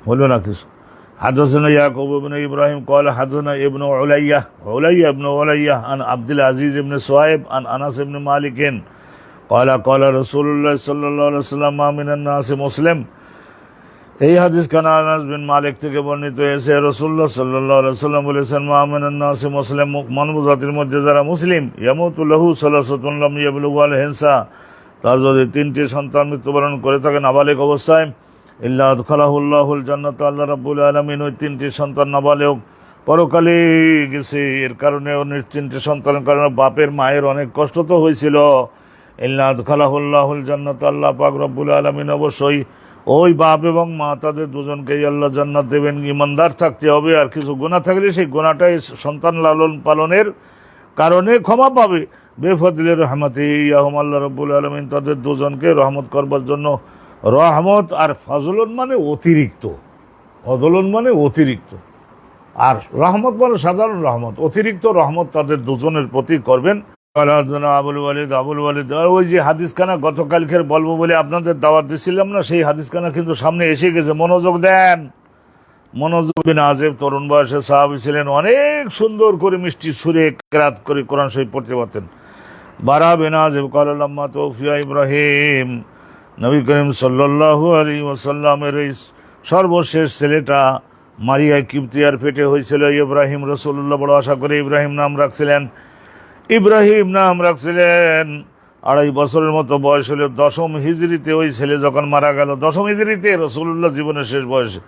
হলো না কিছু। হাদাসানা ইয়াকুব ইবনে ইব্রাহিম قال حدثنا ابن علية ابن علية عن عبد العزيز بن صهيب عن انس بن مالك قال رسول الله صلى الله عليه وسلم ما من الناس مسلم। এই হাদিস কানা আনাস বিন মালিক থেকে বর্ণিত হয়েছে, রাসূলুল্লাহ সাল্লাল্লাহু আলাইহি ওয়াসাল্লাম বলেছেন, মা মিনান নাস মুসলিম, মানব জাতির মধ্যে যারা মুসলিম, ইয়ামুতু লাহু সালাসাতুন লাম ইয়াবলুগু আল হিনসা, তার যদি 3টি সন্তান মৃত্যুবরণ করে থাকে নাবালিক অবস্থায়, ইল্লা আদখালাহুল্লাহুল জান্নাত, আল্লাহ রাব্বুল আলামিন ওই 3টি সন্তান নাবালিক পরকালে গেছে। এর কারণে ওই 3টি সন্তানের কারণে বাপের মায়ের অনেক কষ্ট তো হয়েছিল। ইল্লা আদখালাহুল্লাহুল জান্নাত, আল্লাহ পাক রব্বুল আলামিন অবশ্যই ওই বাপ এবং মা তাদের দুজনকেই আল্লাহ জান্নাত দেবেন। ইমানদার থাকতে হবে, আর কিছু গুনাহ থাকলে সেই গুনাহটাই সন্তান লালন পালনের কারণে ক্ষমা পাবে। বেফাদিলে রহমতে ইয়াহুম, আল্লাহ রাব্বুল আলামিন তাদের দুজনকে রহমত করবার জন্য, রহমত আর ফজলন মানে অতিরিক্ত, ফজলন মানে অতিরিক্ত, আর রহমত মানে সাধারণ রহমত, অতিরিক্ত রহমত তাদের দুজনের প্রতি করবেন। আবুল ওয়ালিদ, ওই যে হাদিসখানা গতকালকের বলবো বলে আপনাদের দাওয়াত দিছিলাম না, সেই হাদিসখানা কিন্তু সামনে এসে গেছে, মনোযোগ দেন। মনোযোগ বিন আজেব তরুণ বয়সে সাহাবী ছিলেন, অনেক সুন্দর করে মিষ্টি সুরে কেরাত করে কোরআন শরীফ পড়তে পারতেন। বারা বিন আজেব ক্বালা লাম্মা তুফিয়া ইব্রাহিম, নবী করিম সাল্লাল্লাহু আলাইহি ওয়াসাল্লামের এই সর্বশেষ ছেলেটা মারিয়া কিবতিয়ার পেটে হয়েছিল, ইব্রাহিম রাসূলুল্লাহ বড় আশা করে ইব্রাহিম নাম রাখছিলেন। 2.5 বছরের মতো বয়স হলো 10ম হিজরিতে ওই ছেলে যখন মারা গেল, 10ম হিজরিতে রাসূলুল্লাহ জীবনের শেষ বয়সে,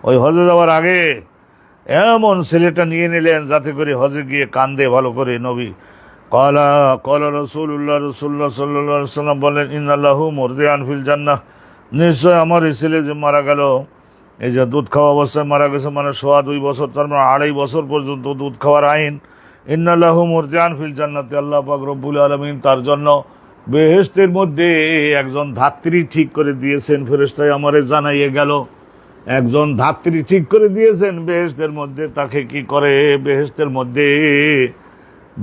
ওই হজে যাওয়ার আগে এমন ছেলেটা নিয়ে নিলেন যাতে করে হজে গিয়ে কান্দে ভালো করে। নবী কলা রাসূলুল্লাহ সাল্লাল্লাহু আলাইহি ওয়াসাল্লাম বলেন, ইন্নাল্লাহু মুরদিআন ফিল জান্নাহ, নিশ্চয় আমার এই ছেলে যে মারা গেল, এই যে দুধ খাওয়া অবস্থায় মারা গেছে, মানে 2.5 বছর, তার মানে 2.5 বছর পর্যন্ত দুধ খাওয়ার আইন। ইন্নাল্লাহু মুরদিআন ফিল জান্নাতি, আল্লাহ পাক রব্বুল আলামিন তার জন্য বেহেশতের মধ্যে একজন ধাত্রী ঠিক করে দিয়েছেন। ফেরেশতায় আমারে জানাইয়ে গেল, একজন ধাত্রী ঠিক করে দিয়েছেন বেহেশতের মধ্যে। তাকে কি করে?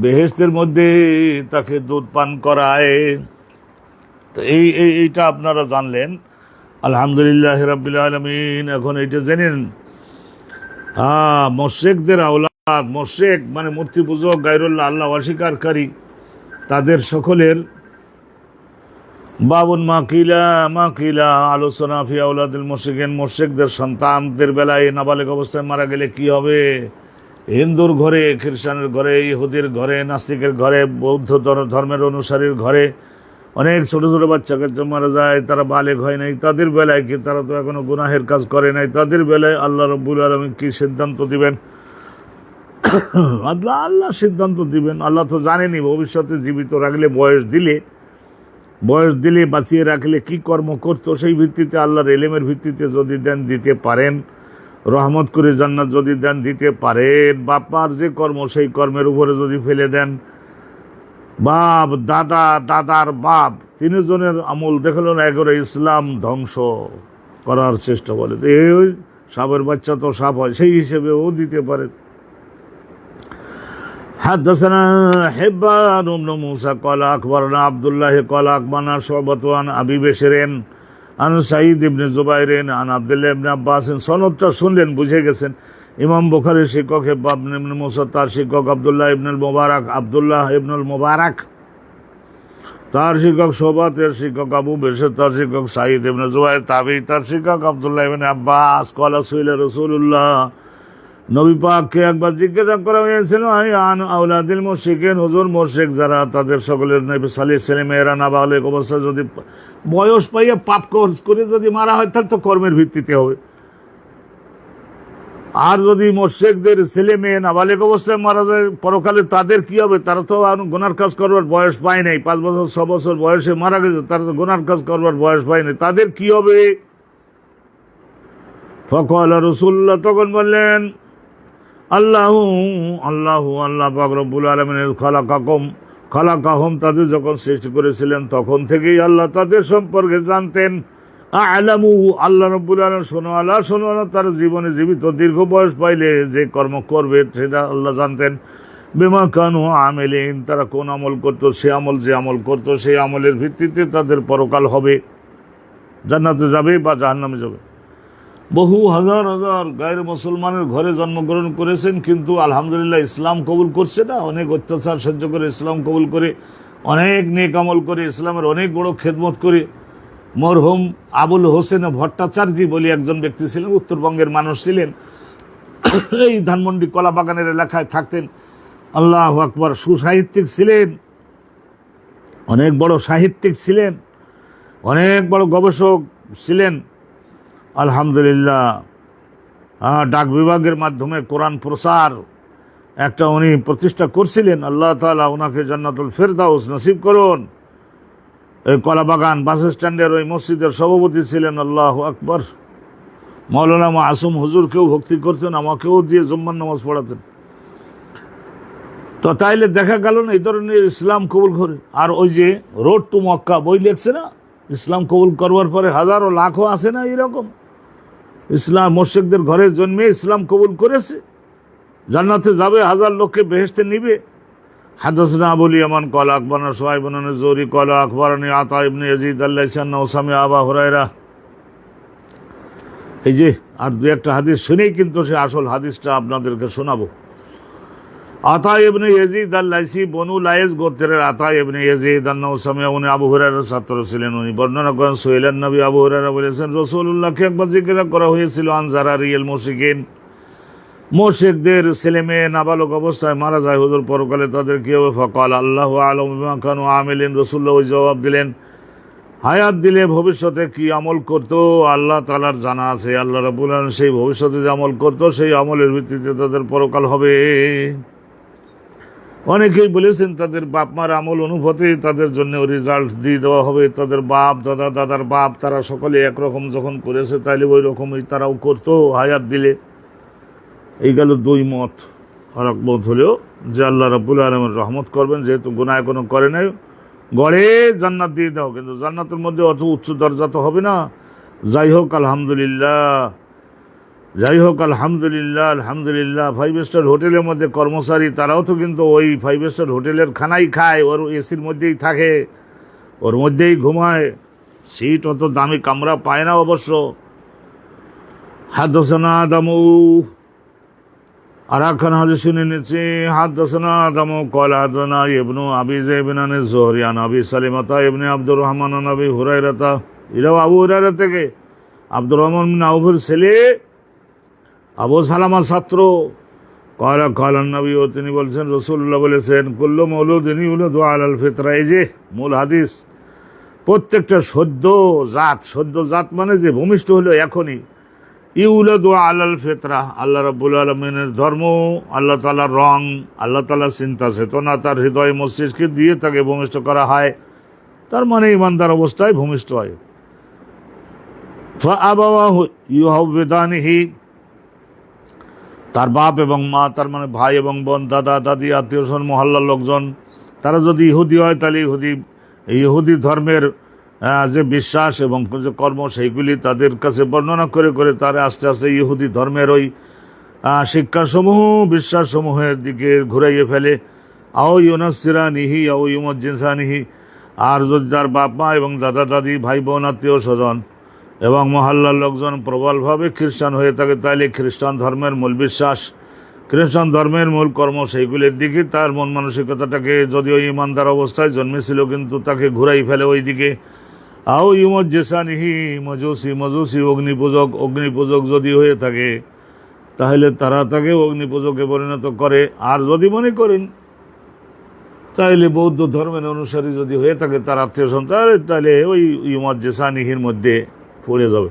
বেহেশতের মধ্যে তাকে দুধ পান করায়। তো এইটা আপনারা জানলেন, আলহামদুলিল্লাহ রাব্বিল আলামিন। এখন এইটা জেনেন, মুশরিকদের আওলাদ, মুশরিক মানে মূর্তি পূজক, গায়রুল্লাহ, আল্লাহ অস্বীকারী, তাদের সকলের বাবুন মাকিলা আলোচনা ফি আওলাদিল মুশরিকিন, মুশরিকদের সন্তানদের বেলায় নাবালিক অবস্থায় মারা গেলে কি হবে? হিন্দুর ঘরে, খ্রিস্টানের ঘরে, ইহুদির ঘরে, নাস্তিকের ঘরে, বৌদ্ধ ধর্মের অনুসারীর ঘরে অনেক ছোট ছোট বাচ্চা কাচ্চা মারা যায়, তারা বালেগ হয় নাই। তাদের বেলায় কি? তারা তো এখনো গুনাহের কাজ করে নাই। তাদের বেলায় আল্লাহ রাব্বুল আলামিন কি সিদ্ধান্ত দিবেন? আল্লাহ আল্লাহ সিদ্ধান্ত দিবেন। আল্লাহ তো জানেনি ভবিষ্যতে জীবিত রাখলে, বয়স দিলে বাঁচিয়ে রাখলে কি কর্ম করতো, সেই ভিত্তিতে আল্লাহর এলেমের ভিত্তিতে যদি দেন দিতে পারেন, রহমত করে জান্নাত যদি দেন দিতে পারেন। বাপার যে কর্ম সেই কর্মের উপরে যদি ফেলে দেন, বাপ দাদার বাপ তিনজনের আমল দেখলেন একেবারে ইসলাম ধ্বংস করার চেষ্টা বলে, এই সাপের বাচ্চা তো সাপ হয়, সেই হিসেবে ও দিতে পারেন। حدثنا حبان بن موسى قال أخبرنا عبد الله قال أخبرنا شعبة عن أبي بشر عن سعيد بن جبير عن عبد الله بن عباس। সনদটা শুনলেন, বুঝে গেছেন ইমাম বুখারীর শিক্ষক হিব্বান ইবনে মুসা, তার শিক্ষক আব্দুল্লাহ ইবনুল মুবারক, তার শিক্ষক সোবাতের শিক্ষক আবু বেশর, তার শিক্ষক সাঈদ ইবনে জুবাইর তাবি, তার শিক্ষক আব্দুল্লাহ ইবনে আব্বাস ক্বালা সুইলা রাসূলুল্লাহ, নবী পাককে একবার জিজ্ঞাসা করা হয়েছিল আন আওলাদিল মুশরিকিন, হুজুর মুশরিক যারা তাদের সকলের নবী সালিহ ছেলেমেয়েরা নাবালেগ অবস্থায় যদি বয়স পাইয়া পাপ করে যদি মারা হয় তাহলে তো কর্মের ভিত্তিতে হবে। আর যদি মুশরিকদের ছেলে মেয়ে নাবালেগ অবস্থায় মারা যায় পরকালে তাদের কি হবে? তারা তো গুনার কাজ করবার বয়স পায় নাই, 5 বছর 6 বছর বয়সে মারা গেছে, তারা তো গুনার কাজ করবার বয়স পায় নাই, তাদের কি হবে? ফাকালা রাসূলুল্লাহ, তখন বললেন আল্লাহ পাক রব্বুল আলামিন খালাকাহুম, তাদের যখন সৃষ্টি করেছিলেন তখন থেকেই আল্লাহ তাদের সম্পর্কে জানতেন। আ'লামু, আল্লাহ রব্বুল আলামিন শোনো আল্লাহ, তার জীবনে জীবিত দীর্ঘ বয়স পাইলে যে কর্ম করবে সেটা আল্লাহ জানতেন। বিমা কানু আমিলিন, তারা কোন আমল করতো, যে আমল করতো সেই আমলের ভিত্তিতে তাদের পরকাল হবে, জান্নাতে যাবে বা জাহান্নামে যাবে। বহু হাজার গায়ের মুসলমানের ঘরে জন্মগ্রহণ করেছেন, কিন্তু আলহামদুলিল্লাহ ইসলাম কবুল করছে না। অনেক অত্যাচার সহ্য করে ইসলাম কবুল করে, অনেক নেক আমল করে, ইসলামের অনেক বড় খেদমত করে। মরহুম আবুল হোসেন ভট্টাচার্য বলে একজন ব্যক্তি ছিলেন, উত্তরবঙ্গের মানুষ ছিলেন, এই ধানমন্ডি কলা বাগানের এলাকায় থাকতেন। আল্লাহু আকবার, সুসাহিত্যিক ছিলেন, অনেক বড় সাহিত্যিক ছিলেন, অনেক বড় গবেষক ছিলেন। আলহামদুলিল্লাহ ডাক বিভাগের মাধ্যমে কোরআন প্রসার একটা উনি প্রতিষ্ঠা করছিলেন। আল্লাহ তাআলা ওনাকে জান্নাতুল ফেরদাউস নসিব করুন। এই কলাবাগান বাস স্ট্যান্ডের ওই মসজিদের সভাপতি ছিলেন। আল্লাহু আকবার। মাওলানা মাসুম হুজুরকেও ভক্তি করতেন, আমাকেও দিয়ে জুম্মার নামাজ পড়াতেন। তো তাইলে দেখা গেল না এই ধরনের ইসলাম কবুল করে। আর ওই যে রোড টু মক্কা বই লেখছে না, ইসলাম কবুল করবার পরে হাজারো লাখও আছে না এরকম ইসলাম মুশরিকদের ঘরে জন্মে ইসলাম কবুল করেছে, জান্নাতে যাবে, হাজার লোককে বেহেশতে নিবে। হাদাসনা আবুল ইয়ামান ক্বালা আখবারনা শুআইব ইবনে যুরি ক্বালা আখবারনি আতা ইবনে ইয়াজিদ আল্লাযী সান্নাহু সামিআ আবু হুরায়রা। এই যে আর দুই একটা হাদিস শুনেই কিন্তু সে আসল হাদিসটা আপনাদেরকে শোনাবো। আতা ইবনে ইয়াজিদ আল-লাইসি, বনু লায়েজ গোত্রের আতা ইবনে ইয়াজিদ আন্নাহু সামিআ, উনি আবু হুরায়রার ছাত্র ছিলেন। উনি বর্ণনা করেন সুইলান নবী, আবু হুরায়রা বলেছেন রাসূলুল্লাহকে একবার জিজ্ঞাসা করা হয়েছিল আন যারারিয়াল মুশরিকিন, মুশরিকদের ছেলে মেয়ে নাবালক অবস্থায় মারা যায়, হুজুর পরকালে তাদের কি হবে? ফাকাল আল্লাহু আ'লামু বিমা কানু আমিলিন, রাসূলুল্লাহ ওই জবাব দিলেন, হায়াত দিলে ভবিষ্যতে কি আমল করতো আল্লাহ তাআলার জানা আছে। আল্লাহ রাব্বুল আলামিন সেই ভবিষ্যতে যে আমল করতো সেই আমলের ভিত্তিতে তাদের পরকাল হবে। অনেকেই বলেছেন তাদের বাপ মার আমল অনুপাতে তাদের জন্য রেজাল্ট দিয়ে দেওয়া হবে। তাদের বাপ দাদার বাপ তারা সকলে একরকম যখন করেছে তাইলে ওই রকমই তারাও করতো হায়াত দিলে। এই গেল দুই মত। আর এক মত হলেও যে আল্লাহ রাব্বুল আলামিন রহমত করবেন, যেহেতু গুনাহ কোনো করে নাই, গড়ে জান্নাত দিয়ে দাও, কিন্তু জান্নাতের মধ্যে অত উচ্চ দরজা তো হবে না। যাই হোক আলহামদুলিল্লাহ 5 স্টার হোটেলের মধ্যে কর্মচারী তারাও তো কিন্তু ওই 5 স্টার হোটেলের খানাই খায়, ওর এসির মধ্যেই থাকে, ওর মধ্যেই ঘুমায়, সিট অত দামি কামরা পায় না অবশ্য। হাদাসানা আদামু, আর একখান হাদিস শুনে নিচ্ছি। হাদাসানা আদামু ক্বালা হাদাসানা ইবনু আবি যায়বিন আন যুহরি আন আবি সালিমাতা ইবনে আব্দুর রহমান আন আবি হুরায়রাতা, এরাও আবু হুরায়রা থেকে, আব্দুর রহমান বিন আউফের ছেলে, আবু সালামা ছাত্র। ক্বালা নবী, ও তিনি বলছেন রাসূলুল্লাহ বলেছেন কুল্লু মাউলুদিন ইউলাদু আলাল ফিতরা। এই যে মূল হাদিস, প্রত্যেকটা সদ্য জাত মানে যে ভূমিষ্ঠ হলো এখনই, ইউলাদু আলাল ফিতরা, আল্লাহ রাব্বুল আলামিনের ধর্ম, আল্লাহ তাআলার রং, আল্লাহ তাআলার চিন্তা চেতনা তার হৃদয় মস্তিষ্কে দিয়ে তাকে ভূমিষ্ঠ করা হয়। তার মানে ইমানদার অবস্থায় ভূমিষ্ঠ হয়। ফাআবাওয়াহু ইউহাউবিদানিহি, তার বাপ এবং মা, তার মানে ভাই এবং বোন, দাদা দাদি, আত্মীয় স্বজন, মহল্লার লোকজন, তারা যদি ইহুদি হয় তাহলে ইহুদি ধর্মের যে বিশ্বাস এবং যে কর্ম সেইগুলি তাদের কাছে বর্ণনা করে করে তারা আস্তে আস্তে ইহুদি ধর্মের ওই শিক্ষাসমূহ বিশ্বাসসমূহের দিকে ঘুরাইয়ে ফেলে। আও ইউনাসিরানিহি আও ইউমজ্জিনসানিহি, আর যদি তার বাপ মা এবং দাদা দাদি, ভাই বোন, আত্মীয় স্বজন এবং মহল্লার লোকজন প্রবলভাবে খ্রিস্টান হয়ে থাকে, তাহলে খ্রিস্টান ধর্মের মূল বিশ্বাস, খ্রিস্টান ধর্মের মূল কর্ম সেইগুলির দিকে তার মন মানসিকতাটাকে, যদিও ইমানদার অবস্থায় জন্মেছিল কিন্তু তাকে ঘুরাই ফেলে ওই দিকে। আও ইউমজ্জিসানিহি, মজুসি অগ্নিপূজক যদি হয়ে থাকে তাহলে তারা তাকে অগ্নিপূজকে পরিণত করে। আর যদি মনে করেন তাহলে বৌদ্ধ ধর্মের অনুসারী যদি হয়ে থাকে তার আত্মীয় সন্তান, তাহলে ওই ইউমজ্জিসানিহির মধ্যে পড়ে যাবে।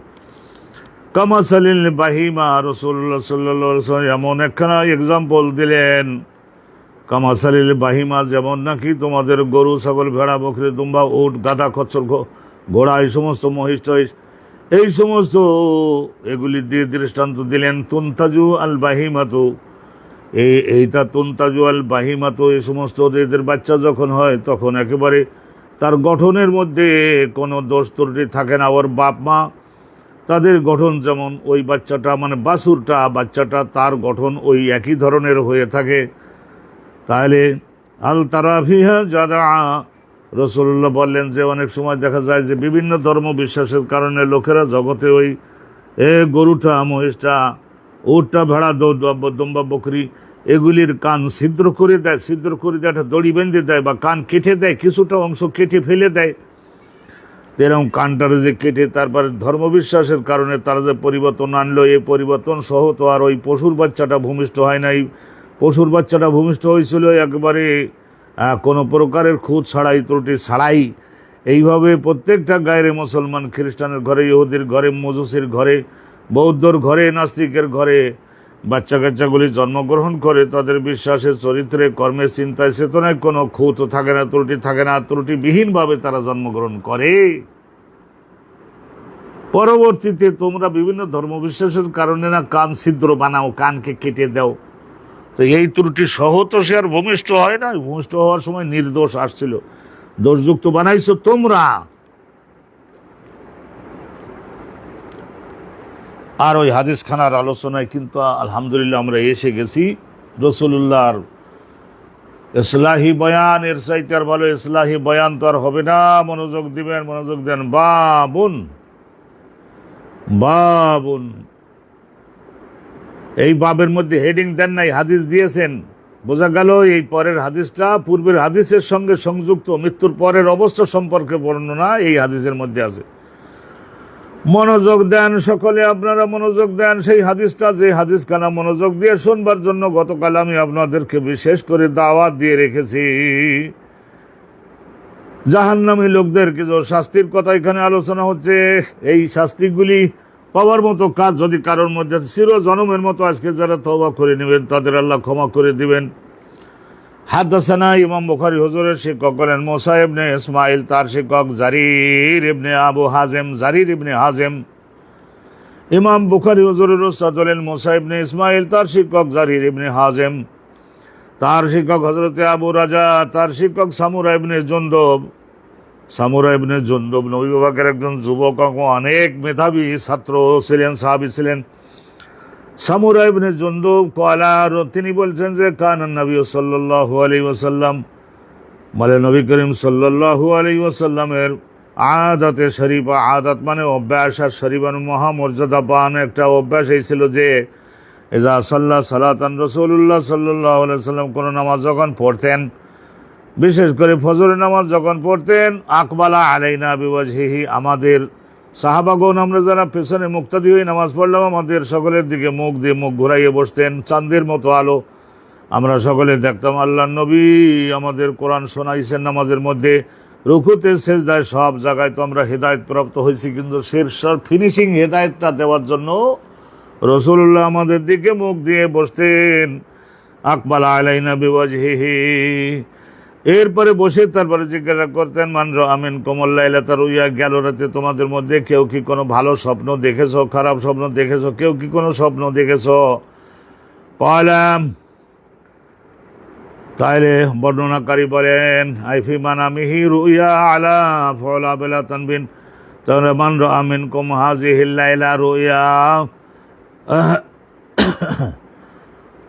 কামাসালিল বাহিমা, রাসূলুল্লাহ সাল্লাল্লাহু আলাইহি ওয়াসাল্লাম এমন একখানা এক্সাম্পল দিলেন, কামাসালিল বাহিমা, যেমন নাকি তোমাদের গরু, ছাগল, ভেড়া, বকরি, দুম্বা, উট, গাধা, খচ্চর, ঘোড়া, এই সমস্ত মহিষ টহিষ, এই সমস্ত এগুলি দিয়ে দৃষ্টান্ত দিলেন। তুনতাজু আল বাহিমাতু, এইটা তুনতাজু আল বাহিমাতু, এই সমস্ত এদের বাচ্চা যখন হয় তখন একেবারে তার গঠনের মধ্যে কোনো দোষ ত্রুটি থাকে না। ওর বাপ মা তাদের গঠন যেমন, ওই বাচ্চাটা মানে বাচ্চাটা তার গঠন ওই একই ধরনের হয়ে থাকে। তাহলে আল তারাফিহা যাদা, রাসূলুল্লাহ বললেন যে অনেক সময় দেখা যায় যে বিভিন্ন ধর্ম বিশ্বাসের কারণে লোকেরা জগতে ওই গরুটা, মহিষটা, উটটা, ভেড়া, দুম্বা, বকরি এগুলির কান ছিদ্র করে দেয়, একটা দড়ি বেঁধে দেয় বা কান কেটে দেয়, কিছুটা অংশ কেটে ফেলে দেয়। এরকম কানটারে যে কেটে তারপরে ধর্মবিশ্বাসের কারণে তারা যে পরিবর্তন আনলো, এই পরিবর্তন সহ তো আর ওই পশুর বাচ্চাটা ভূমিষ্ঠ হয় নাই। পশুর বাচ্চাটা ভূমিষ্ঠ হয়েছিল একেবারে কোনো প্রকারের খুঁত ছাড়াই, ত্রুটি ছাড়াই। এইভাবে প্রত্যেকটা গায়ের মুসলমান, খ্রিস্টানের ঘরে, ইহুদির ঘরে, মজুসির ঘরে, বৌদ্ধর ঘরে, নাস্তিকের ঘরে বাচ্চা কাচ্চাগুলি জন্মগ্রহণ করে। তাদের বিশ্বাসের, চরিত্রে, কর্মে, চিন্তায়, চেতনায় কোনো খুঁত থাকে না, ত্রুটি থাকে না, ত্রুটিবিহীনভাবে তারা জন্মগ্রহণ করে। পরবর্তীতে তোমরা বিভিন্ন ধর্মবিশ্বাসের কারণে না কান ছিদ্র বানাও, কানকে কেটে দাও, তো এই ত্রুটি সহ তো সে আর ভূমিষ্ঠ হয় না। ভূমিষ্ঠ হওয়ার সময় নির্দোষ আসছিল, দোষযুক্ত বানাইছো তোমরা। আর ওই হাদিস খানার আলোচনায় কিন্তু আলহামদুলিল্লাহ আমরা এসে গেছি। রাসূলুল্লাহর ইসলাহি বয়ান, এর চাইতে আর ভালো ইসলাহি বয়ান তো আর হবে না। মনোযোগ দিবেন, মনোযোগ দেন। বাবুন, এই বাবের মধ্যে হেডিং দেন নাই, হাদিস দিয়েছেন। বোঝা গেল এই পরের হাদিসটা পূর্বের হাদিসের সঙ্গে সংযুক্ত, মৃত্যুর পরের অবস্থা সম্পর্কে বর্ণনা এই হাদিসের মধ্যে আছে। মনোযোগ দেন সকলে, আপনারা মনোযোগ দেন সেই হাদিসটা, যে হাদিসখানা মনোযোগ দিয়ে শুনবার জন্য গতকাল আমি আপনাদেরকে বিশেষ করে দাওয়াত দিয়ে রেখেছি। জাহান্নামী লোকদের কিছু শাস্তির কথা এখানে আলোচনা হচ্ছে। এই শাস্তিগুলি পাওয়ার মতো কাজ যদি কারোর মধ্যে চির জনমের মতো আজকে যারা তওবা করে নেবেন তাদের আল্লাহ ক্ষমা করে দিবেন। হাদাসানা ইমাম বুখারী হুজুরের শিক্ষক হলেন মুসা ইবনে ইসমাইল, তার শিক্ষক জারির ইবনে হাজেম। ইমাম বুখারী হুজুরের উস্তাদ হলেন মুসা ইবনে ইসমাইল, তার শিক্ষক জারির ইবনে হাজেম, তার শিক্ষক হযরতে আবু রাজা, তার শিক্ষক সামুরা ইবনে জুনদুব নবী পাকের একজন যুবক, অনেক মেধাবী ছাত্র ছিলেন, সাহাবী ছিলেন। সামুরা ইবনে জুনদুব কলার, তিনি বলছেন যে কানান নবী সাল্লাল্লাহু আলাইহি ওয়াসাল্লাম, মানে নবী করিম সাল্লাল্লাহু আলাইহি ওয়াসাল্লামের আদাতে শরীফা, আদাত মানে অভ্যাস, আর শরীফান মহামর্যাদা পান একটা অভ্যাস এই ছিল যে ইজা সাল্লা সালাতান, রাসূলুল্লাহ সাল্লাল্লাহু আলাইহি ওয়াসাল্লাম কোন নামাজ যখন পড়তেন, বিশেষ করে ফজরের নামাজ যখন পড়তেন, আকবালা আলাইনা বিওয়াজহিহি, আমাদের সাহাবাগণ আমরা যারা পেছনে মুক্তাদি হয়ে নামাজ পড়লাম আমাদের সকলের দিকে মুখ দিয়ে মুখ ঘুরাইয়ে বসতেন, চাঁদের মতো আলো আমরা সকলে দেখতাম। আল্লাহর নবী আমাদের কোরআন শোনাইছেন নামাজের মধ্যে, রুকুতে সেজদায় সব জায়গায় তো আমরা হেদায়েত প্রাপ্ত হয়েছি, কিন্তু শেরশার ফিনিশিং হেদায়েতটা দেওয়ার জন্য রাসূলুল্লাহ আমাদের দিকে মুখ দিয়ে বসতেন। আকবাল আলাইনা বিওয়াজহিহি, এরপরে বসে তারপরে জিজ্ঞাসা করতেন, মান রাআ মিনকুমুল লাইলাতা রুইয়া, গেল রাতে তোমাদের মধ্যে কেউ কি কোনো ভালো স্বপ্ন দেখেছো, খারাপ স্বপ্ন দেখেছো, কেউ কি কোনো স্বপ্ন দেখেছো? কলাম, তাইলে বর্ণনাকারী বলেন, আইফি মানামিহি রুইয়া আলা ফালা বিলা তানবিন, তাহলে মান রাআ মিনকুম হাযিহিল লাইলা রুইয়া।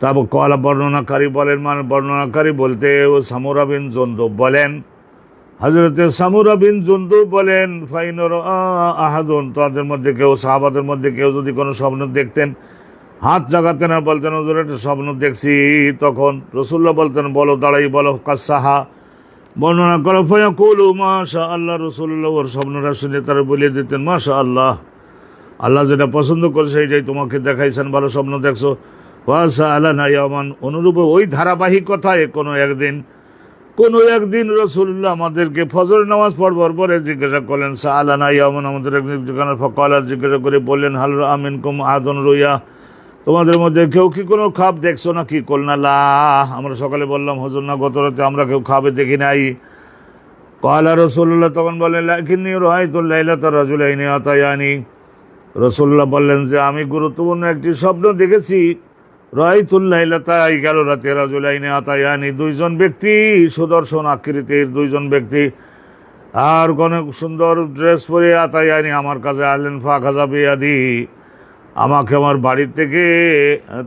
তারপর কলা বর্ণনাকারী বলেন, মানে বর্ণনাকারী বলতে ও সামুরা বিন জুনদুব বলেন, হযরতে সামুরা বিন জুনদুব বলেন, ফাইন রাআ আহাদুন, তাদের মধ্যে কেউ, সাহাবাদের মধ্যে কেউ যদি কোনো স্বপ্ন দেখতেন, হাত জাগাতেন আর বলতেন, হুজুর একটা স্বপ্ন দেখছি। তখন রাসূলুল্লাহ বলতেন, বলো, দাঁড়াই বলো, কাসাহা, বর্ণনা করো। ফায়াকুলু মাশা আল্লাহ, রাসূলুল্লাহ ওর স্বপ্নটা শুনে তারা বলিয়ে দিতেন, মাশা আল্লাহ, আল্লাহ যেটা পছন্দ করে সেইটাই তোমাকে দেখাইছেন, ভালো স্বপ্ন দেখছো। ওয়াসা আলানা ইয়ামান, অনুরূপে ওই ধারাবাহিকতায় কোনো একদিন রাসূলুল্লাহ আমাদেরকে ফজর নামাজ পড়বার পরে জিজ্ঞাসা করলেন, সা আলানা ইয়ামান, আমাদের একদিন ফকাল, জিজ্ঞাসা করে বললেন, হাল রাআ মিনকুম আহাদুন রুইয়া, তোমাদের মধ্যে কেউ কি কোনো খাব দেখছো নাকি? কলনা লা, আমরা সকালে বললাম, হুজুর না, গত রাতে আমরা কেউ খাবে দেখি নাই। ক্বালা রাসূলুল্লাহ, তখন বললেন, লাকিন্নী রাআইতুল লাইলাতা রাজুলাইনি আতায়ানি, রাসূলুল্লাহ বললেন যে আমি গুরুত্বপূর্ণ একটি স্বপ্ন দেখেছি। রাআইতুল লাইলাতা, এই গেল রাতে, রাজুলাইনি আতায়ানি, দুইজন ব্যক্তি, সুদর্শন আকৃতির দুইজন ব্যক্তি, আর অনেক সুন্দর ড্রেস পরে, আতায়ানি, আমার কাছে আসলেন, ফাখাযা বিয়াদি, আমাকে আমার বাড়ি থেকে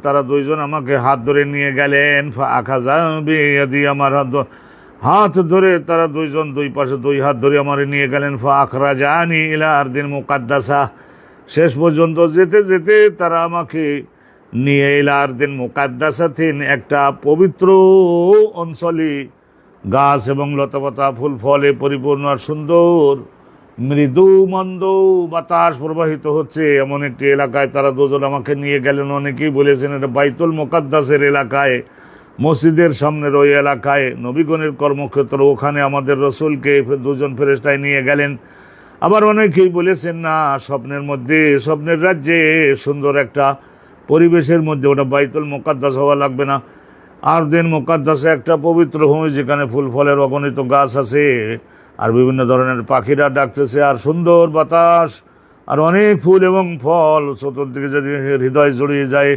তারা দুইজন আমাকে হাত ধরে নিয়ে গেলেন। ফাখাযা বিয়াদি, আমার হাত ধরে তারা দুইজন দুই পাশে দুই হাত ধরে আমার নিয়ে গেলেন। ফাখরাজানি ইলা আরদিন মুকাদ্দাসা, শেষ পর্যন্ত যেতে যেতে তারা আমাকে নিয়ে ইলা আরদিন মুকাদ্দাসাতিন, একটা পবিত্র অঞ্চলে, গাছ এবং লতাপাতা ফুল ফলে পরিপূর্ণ আর সুন্দর মৃদু মন্দ বাতাস প্রবাহিত হচ্ছে এমন একটি এলাকায় তারা দুজন আমাকে নিয়ে গেলেন। অনেকেই বলেছেন এটা বাইতুল মুকাদ্দাসের এলাকায়, মসজিদের সামনের ওই এলাকায়, নবীগণের কর্মক্ষেত্র, ওখানে আমাদের রসুলকে দুজন ফেরেশতায় নিয়ে গেলেন। আবার অনেকেই বলেছেন না, স্বপ্নের মধ্যে, স্বপ্নের রাজ্যে সুন্দর একটা পরিবেশের মধ্যে, ওটা বাইতুল মুকাদ্দাস হওয়া লাগবে না, আর দিন মুকাদ্দাসে একটা পবিত্র ভূমি যেখানে ফুল ফলের অগণিত গাছ আছে আর বিভিন্ন ধরনের পাখিরা ডাকতেছে আর সুন্দর বাতাস আর অনেক ফুল এবং ফল, চতুর্দিকে যদি হৃদয় জড়িয়ে যায়।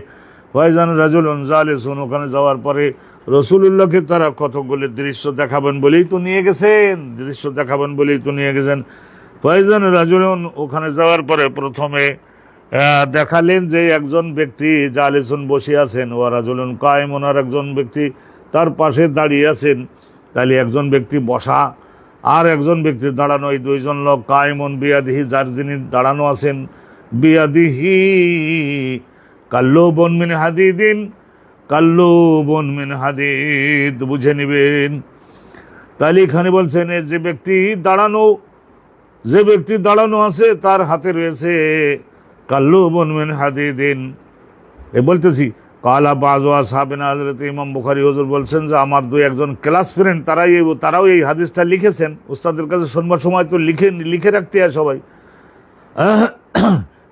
ফয়জান রাজুলুন জালিসুন, ওখানে যাওয়ার পরে রাসূলুল্লাহকে তারা কতগুলি দৃশ্য দেখাবেন বলেই তো নিয়ে গেছেন, ফয়জান রাজুলুন, ওখানে যাওয়ার পরে প্রথমে দেখালেন যে একজন ব্যক্তি জালিসুন, বসে আছেন, ওয়া রাজুলুন কায়েমুন, আর একজন ব্যক্তি তার পাশে দাঁড়িয়ে আছেন। তাহলে একজন ব্যক্তি বসা আর একজন ব্যক্তি দাঁড়ানো, এই দুইজন লোক, কায়েমুন বিয়াদিহি, যার যিনি দাঁড়ানো আছেন, বিয়াদিহি কাল্লুবুন মিন হাদিদ, বুঝে নিবেন। তাহলে এখানে বলছেন যে ব্যক্তি দাঁড়ানো আছে তার হাতে রয়েছে কাল্লুবুন মিন হাদিদিন। বলতেছি, কালা বাযু আসহাবিনা, হযরত ইমাম বুখারী হুজুর বলছেন যে আমার দুই একজন ক্লাস ফ্রেন্ড তারাও এই হাদিসটা লিখেছেন। উস্তাদের কাছে শুনবার সময় তো লিখে রাখতে হয় সবাই।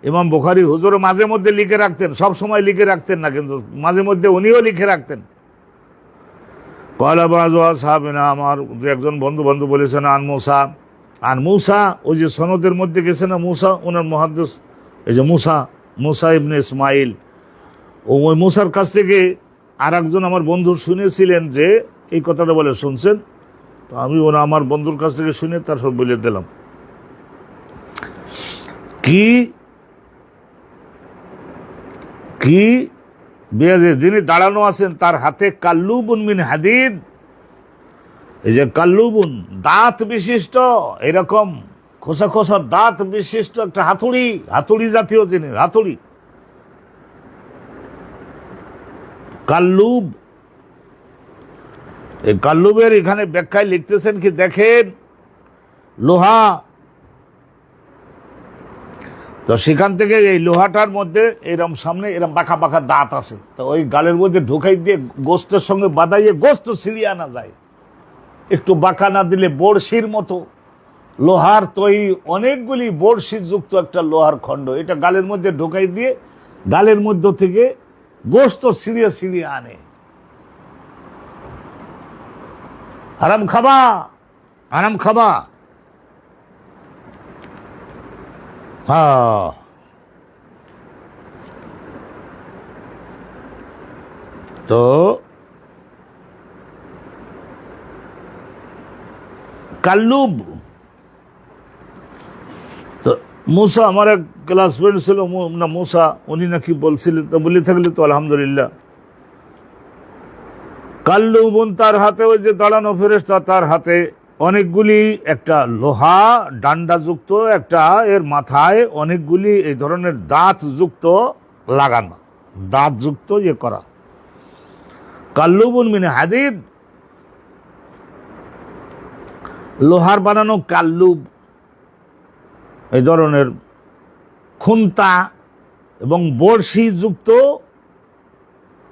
ইমাম বুখারী হুজুর মাঝে মধ্যে লিখে রাখতেন, সব সময় লিখে রাখতেন না, কিন্তু মাঝে মধ্যে উনিও লিখে রাখতেন। কালা বাযু আসহাবিনা, আমার দু একজন বন্ধু বলেছেন, আন মুসা, ওই যে সনদের মধ্যে গেছে না মুসা, ওনার মুহাদ্দিস, এই যে মুসা ইবনে ইসমাইল, ওই মুসার কাছ থেকে আর একজন আমার বন্ধু শুনেছিলেন যে এই কথাটা বলে শুনছেন, তো আমি আমার বন্ধুর কাছ থেকে শুনে তার সব বলে দিলাম। কি যিনি দাঁড়ানো আছেন তার হাতে কাল্লুবুন মিন হাদিদ, এই যে কাল্লুবুন, দাঁত বিশিষ্ট, এরকম খোসা খোসা দাঁত বিশিষ্ট একটা হাতুড়ি জাতীয় জিনিস, হাতুড়ি, কাল্লুব। এই কাল্লুবের এখানে ব্যাখ্যায় লিখতেছেন কি দেখেন, লোহা, তো সেখান থেকে এই লোহাটার মধ্যে এরম সামনে এরম বাঁকা বাঁকা দাঁত আছে, তো ওই গালের মধ্যে ঢুকাই দিয়ে গোস্তের সঙ্গে বাদাইয়ে গোস্ত ছিঁড়িয়ে আনা যায়। একটু বাঁকা না দিলে বড়শির মতো লোহার তৈরি অনেকগুলি বড়শি যুক্ত একটা লোহার খণ্ড, এটা গালের মধ্যে ঢুকাই দিয়ে গালের মধ্য থেকে গোশত ছিঁড়িয়ে ছিঁড়িয়ে আনে। আরাম খাবা, আরাম খাবা। হ্যাঁ, তো কাল্লুব, তো মুসা, আমার এক ক্লাসমেট ছিল না মুসা, উনি নাকি বলছিলেন, তো বলে থাকলে তো আলহামদুলিল্লাহ। কাল্লুবন, তার হাতে, ওই যে দাঁড়ানো ফেরেশতা, তার হাতে অনেকগুলি, একটা লোহা ডান্ডা যুক্ত, একটা এর মাথায় অনেকগুলি এই ধরনের দাঁত যুক্ত লাগানো, দাঁত যুক্ত ইয়ে করা। কাল্লুবন মিন হাদিদ, লোহার বানানো কাল্লুব, এই ধরনের খুন্তা এবং বড়শি যুক্ত,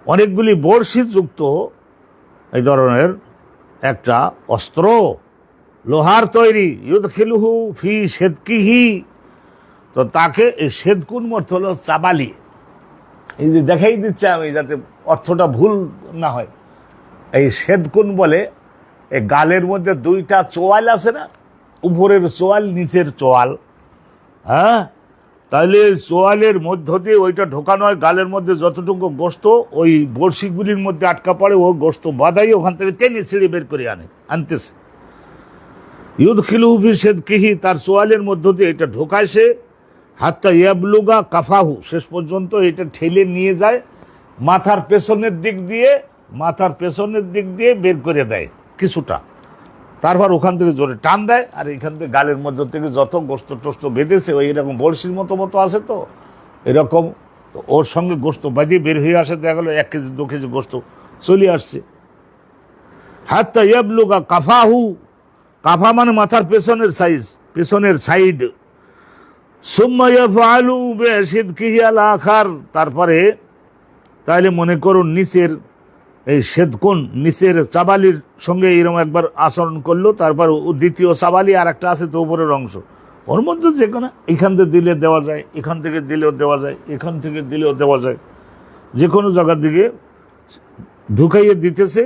অনেকগুলি বড়শি যুক্ত এই ধরনের একটা অস্ত্র, লোহার তৈরি। ইউদখিলুহু ফি সেদকিহি, তো তাকে এই সেদকুন অর্থ হলো চাবালি। এই যে দেখাই দিচ্ছে আমি, যাতে অর্থটা ভুল না হয়। এই সেদকুন বলে এই গালের মধ্যে দুইটা চোয়াল আছে না, উপরের চোয়াল, নিচের চোয়াল। হ্যাঁ, তাহলে চোয়ালের মধ্য দিয়ে ওইটা ঢোকানো হয়, গালের মধ্যে যতটুকু গোশত ওই বড়শিগুলির মধ্যে আটকা পড়ে, ও গোশত বাদাই ওখান থেকে টেনে ছিঁড়ে বের করে আনতেছে। ইউদখিলুহু ফি সেদকিহি, তার চোয়ালের মধ্য দিয়ে এটা ঢোকায় সে, হাত্তা ইয়াবলুগা কাফাহু, শেষ পর্যন্ত এটা ঠেলে নিয়ে যায় মাথার পেছনের দিক দিয়ে, মাথার পেছনের দিক দিয়ে বের করে দেয় কিছুটা, তারপর ওখান থেকে জোরে টান দেয়, আর এখান থেকে গালের মধ্য থেকে যত গোশত টোস্ত বেঁধেছে, ওই এরকম বড়শির মতো মতো আছে, তো এরকম ওর সঙ্গে গোশত বাজিয়ে বের হয়ে আসে, দেখা গেলো 1 কেজি 2 কেজি গোশত চলে আসছে। হাত্তা ইয়াবলুগা কাফাহু, কাফা মানে মাথার পেছনের সাইজ, পেছনের সাইড। সুম্মা ইয়াফআলু বিশিদকিহি আল আখার, তারপরে তাইলে মনে করুন নিচের এই সেদকুন, নিচের চাবালির সঙ্গে এরকম একবার আচরণ করলো, তারপর দ্বিতীয় চাবালি আর একটা আছে তো উপরের অংশ, ওর মধ্যে যে কোনো এখান থেকে দিলে দেওয়া যায়, এখান থেকে দিলেও দেওয়া যায়, এখান থেকে দিলেও দেওয়া যায়, যে কোনো জায়গার দিকে ঢুকাইয়ে দিতেছে,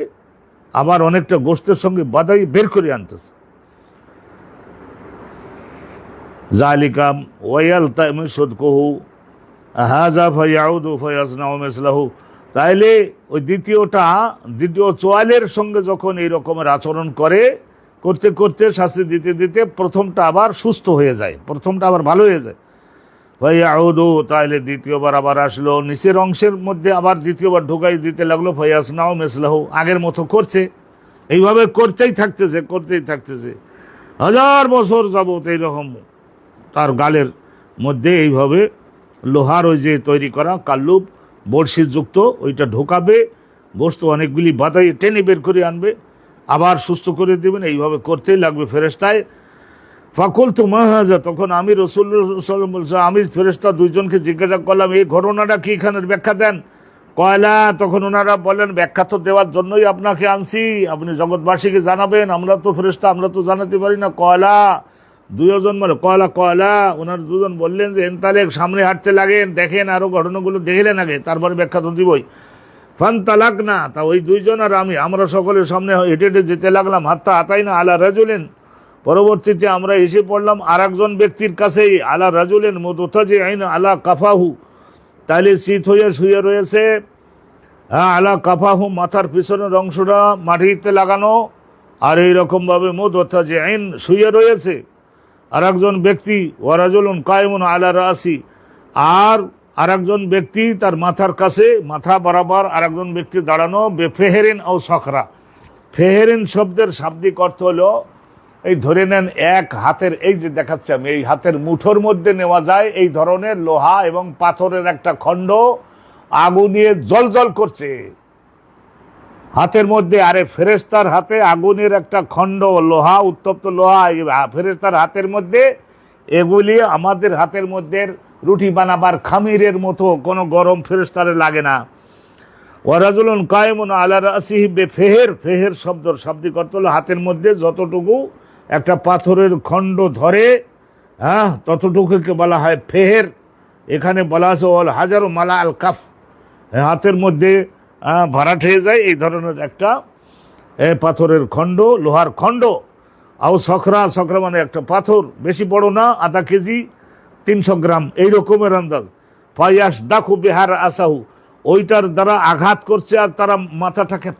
আবার অনেকটা গোশতের সঙ্গে বাদাই বের করে আনতেছে। জালিকা ওয়ায়ালতাইমু সাদকুহু হাযা ফায়াউদু ফায়াসনাউ মিসলাহু, তাইলে ওই দ্বিতীয় চোয়ালের সঙ্গে যখন এই রকমের আচরণ করে, করতে করতে শাস্তি দিতে দিতে প্রথমটা আবার সুস্থ হয়ে যায়, প্রথমটা আবার ভালো হয়ে যায়। ফায়াউদু, তাইলে দ্বিতীয়বার আবার আসলো, নিচের অংশের মধ্যে আবার দ্বিতীয়বার ঢুকাই দিতে লাগলো, ফায়াসনাউ মিসলাহু, আগের মতো করছে, এইভাবে করতেই থাকতেছে, করতেই থাকতেছে 1000 বছর যাবত এইরকম তার গালের মধ্যে এইভাবে লোহার ওই যে তৈরি করা কাল্লুব বড়শি যুক্ত, ওইটা ঢোকাবে, গোশত অনেকগুলি বাদাই টেনে বের করে আনবে, আবার সুস্থ করে দেবেন, এইভাবে করতেই লাগবে ফেরেশতায়। ফাকুলতু মা হাযা, তখন আমি রাসূলুল্লাহ সাল্লাল্লাহু আলাইহি ওয়াসাল্লাম বলছি, আমি ফেরেশতা দুইজনকে জিজ্ঞাসা করলাম, এই ঘটনাটা কি, এখানের ব্যাখ্যা দেন। কয়লা, তখন ওনারা বলেন, ব্যাখ্যা তো দেওয়ার জন্যই আপনাকে আনছি, আপনি জগৎবাসীকে জানাবেন, আমরা তো ফেরেশতা, আমরা তো জানাতে পারি না। কয়লা, দুজন মানে কয়লা, ওনার দুজন বললেন যে এনতালেক, সামনে হাঁটতে লাগেন, দেখেন আরো ঘটনাগুলো দেখলেন আগে, তারপরে ব্যাখ্যা তো দিবই। ফানতালাক না, তা ওই দুইজন আর আমরা সকলের সামনে হেঁটে হেঁটে যেতে লাগলাম, হাত্তা আতাই না আলা রাজুলেন, পরবর্তীতে আমরা এসে পড়লাম আর একজন ব্যক্তির কাছেই, আলা রাজুলেন মুতাজিআইন আলা কাফাহু, তাহলে শীত হয়ে শুয়ে রয়েছে, হ্যাঁ, আলা কাফাহু, মাথার পিছনের অংশটা মাটিতে লাগানো, আর এইরকমভাবে মুতাজিআইন শুয়ে রয়েছে আর একজন ব্যক্তি, ওয়ারাজুলুন কায়েমুন আলা রাসি, আর একজন ব্যক্তি তার মাথার কাছে, মাথা বরাবর আর একজন ব্যক্তি দাঁড়ানো, বেফেহেরিন ও সখরা। ফেহেরিন শব্দের শাব্দিক অর্থ হলো, এই ধরে নেন এক হাতের, এই যে দেখাচ্ছে আমি, এই হাতের মুঠোর মধ্যে নেওয়া যায় এই ধরনের লোহা এবং পাথরের একটা খণ্ড, আগুনে জ্বলজ্বল করছে হাতের মধ্যে। আরে ফেরেশতার হাতে আগুনের একটা খণ্ড, লোহা, উত্তপ্ত লোহা, ফেরেশতার হাতের মধ্যে, এগুলি আমাদের হাতের মধ্যে রুটি বানাবার খামিরের মতো, কোনো গরম ফেরেশতারে লাগে না। ওয়ারাজুলুন কায়েমুন আলা রাসিহি বিফেহের, ফেহের শব্দের শাব্দিক অর্থ হলো হাতের মধ্যে যতটুকু একটা পাথরের খণ্ড ধরে, হ্যাঁ, ততটুকুকে বলা হয় ফেহের। এখানে বলা আছে ওয়াল হাজারু মালা আল কাফ, হাতের মধ্যে ভরাট হয়ে যায় এই ধরনের একটা পাথরের খণ্ড, লোহার খণ্ড। আও সখরা, সখরা মানে একটা পাথর, বেশি বড় না, আধা কেজি 300 গ্রাম এই রকমের আন্দাজ। ফায়াস দাখু বিহার আসাহু, ওইটার দ্বারা আঘাত করছে আর তারা মাথাটাকে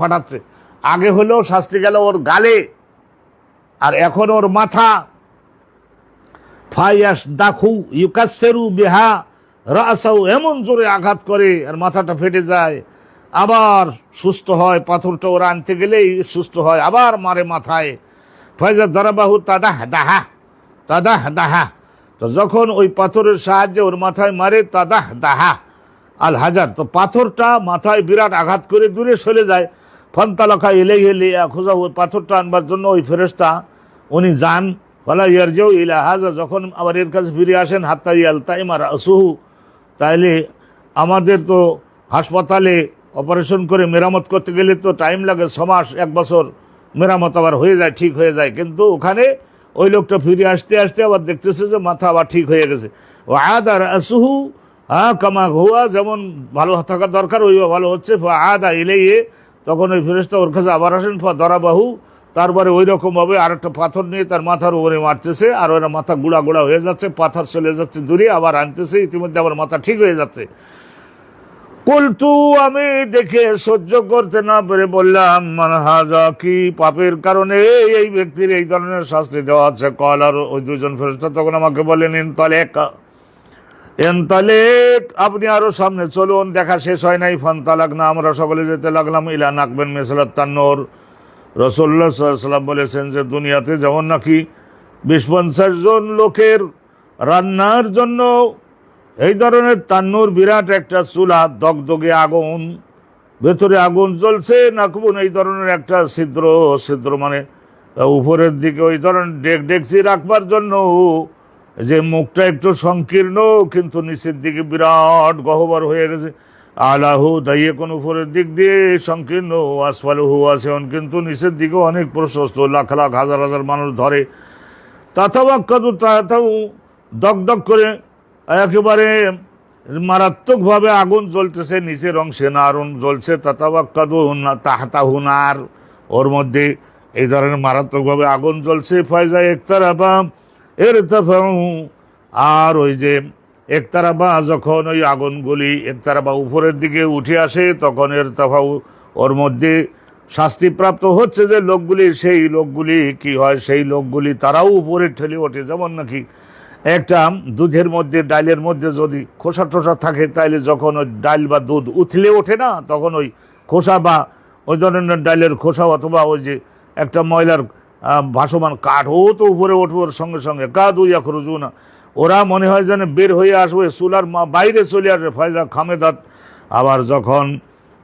ফাটাচ্ছে। আগে হলেও শাস্তি গেল ওর গালে, আর এখন ওর মাথা। ফায়াস দাখু ইউকাসসিরু বিহা রাসাহু, এমন জোরে আঘাত করে আর মাথাটা ফেটে যায়, আবার সুস্থ হয়। পাথরটা ওরা আনতে গেলেই সুস্থ হয়, আবার মারে মাথায়। ফাইজা দারাবাহু তাদাহ দাহা, তো যখন ওই পাথরের সাহায্যে ওর মাথায় মারে, তাদাহ দাহা আল হাজার, তো পাথরটা মাথায় বিরাট আঘাত করে দূরে সরে যায়। ফান্তালাকা ইলাইহি লিয়াখুযাহু, পাথরটা আনবার জন্য ওই ফেরেশতা উনি যান। ফালা ইয়ারজিউ ইলা হাযা, যখন আবার এর কাছে ফিরে আসেন, হাত্তা ইয়ালতাইমা রাসুহু, তাইলে আমাদের তো হাসপাতালে অপারেশন করে মেরামত করতে গেলে তো টাইম লাগে 6 মাস 1 বছর, মেরামত আবার হয়ে যায়, ঠিক হয়ে যায়। কিন্তু ওখানে ওই লোকটা ফিরে আসতে আসতে আবার দেখতেছে যে মাথা আবার ঠিক হয়ে গেছে। ও আদা রাসুহু কামা হুয়া, যেমন ভালো থাকা দরকার ওইভাবে ভালো হচ্ছে। আদা ইলাইহি, তখন ওই ফেরেশতা ওর কাছে আবার আসেন। দারাবাহু, তারপরে ওই রকমভাবে আর একটা পাথর নিয়ে তার মাথার উপরে মারতেছে, আর ওরা মাথা গুঁড়া গুঁড়া হয়ে যাচ্ছে, পাথর চলে যাচ্ছে দূরে, আবার আনতেছে, ইতিমধ্যে আবার মাথা ঠিক হয়ে যাচ্ছে। কুলতু, আমি দেখে সহ্য করতে না পেরে বললাম, মান হাযা, কি পাপের কারণে এই ব্যক্তির এই ধরনের শাস্তি দেওয়া হচ্ছে? কল, আর ওই দুজন ফেরেশতা তখন আমাকে বলেন, ইনতালেক, আপনি আরো সামনে চলুন, দেখা শেষ হয় নাই। ফান্তালাক না, আমরা সকলে যেতে লাগলাম। ইলা নাকবেন মিসলাত তান্নুর, রাসূলুল্লাহ সাল্লাল্লাহু আলাইহি ওয়াসাল্লাম বলেছেন যে দুনিয়াতে যেমন নাকি 20-50 জন লোকের রান্নার জন্য এই ধরনের তান্নুর, বিরাট একটা চুলা, দগদগে আগুন, ভেতরে আগুন জ্বলছে, নাকবুন এই ধরনের একটা ছিদ্র মানে উপরের দিকে ওই ধরনের ডেকচি রাখবার জন্য যে মুখটা একটু সংকীর্ণ, কিন্তু নিচের দিকে বিরাট গহ্বর হয়ে গেছে। আলাহু দাইয়ে, কোন উপরের দিক দিয়ে সংকীর্ণ, আসফালুহু ওয়াসিউন, কিন্তু নিচের দিকে অনেক প্রশস্ত, লাখ লাখ হাজার হাজার মানুষ ধরে। তাতাওয়াক্কাদু, তাতাও দগদগ করে একেবারে মারাত্মকভাবে আগুন জ্বলতেছে, নিচের অংশে নারুন জ্বলছে। তাতাওয়াক্কাদু তাহতাহু নার, ওর মধ্যে এই ধরনের মারাত্মকভাবে আগুন জ্বলছে। ফাইজা ইকতারাবা ইরতাফাউ, আর ওই যে একতারাবা, যখন ওই আগুনগুলি একতারাবা উপরের দিকে উঠে আসে, তখন ইরতাফাউ, ওর মধ্যে শাস্তিপ্রাপ্ত হচ্ছে যে লোকগুলি, সেই লোকগুলি কি হয়, সেই লোকগুলি তারাও উপরে ঠেলে ওঠে। যেমন নাকি একটা দুধের মধ্যে, ডাইলের মধ্যে যদি খোসা টোসা থাকে, তাইলে যখন ওই ডাইল বা দুধ উথলে ওঠে না, তখন ওই খোসা বা ওই ধরনের ডাইলের খোসা, অথবা ওই যে একটা ময়লার ভাসমান কাঠ, ও তো উপরে উঠবে ওর সঙ্গে সঙ্গে। কাদু ইয়াখরুজুনা, ওরা মনে হয় যেন বের হয়ে আসবে, চুলার বাইরে চলে আসবে। ফায়জা খামেদাত, আবার যখন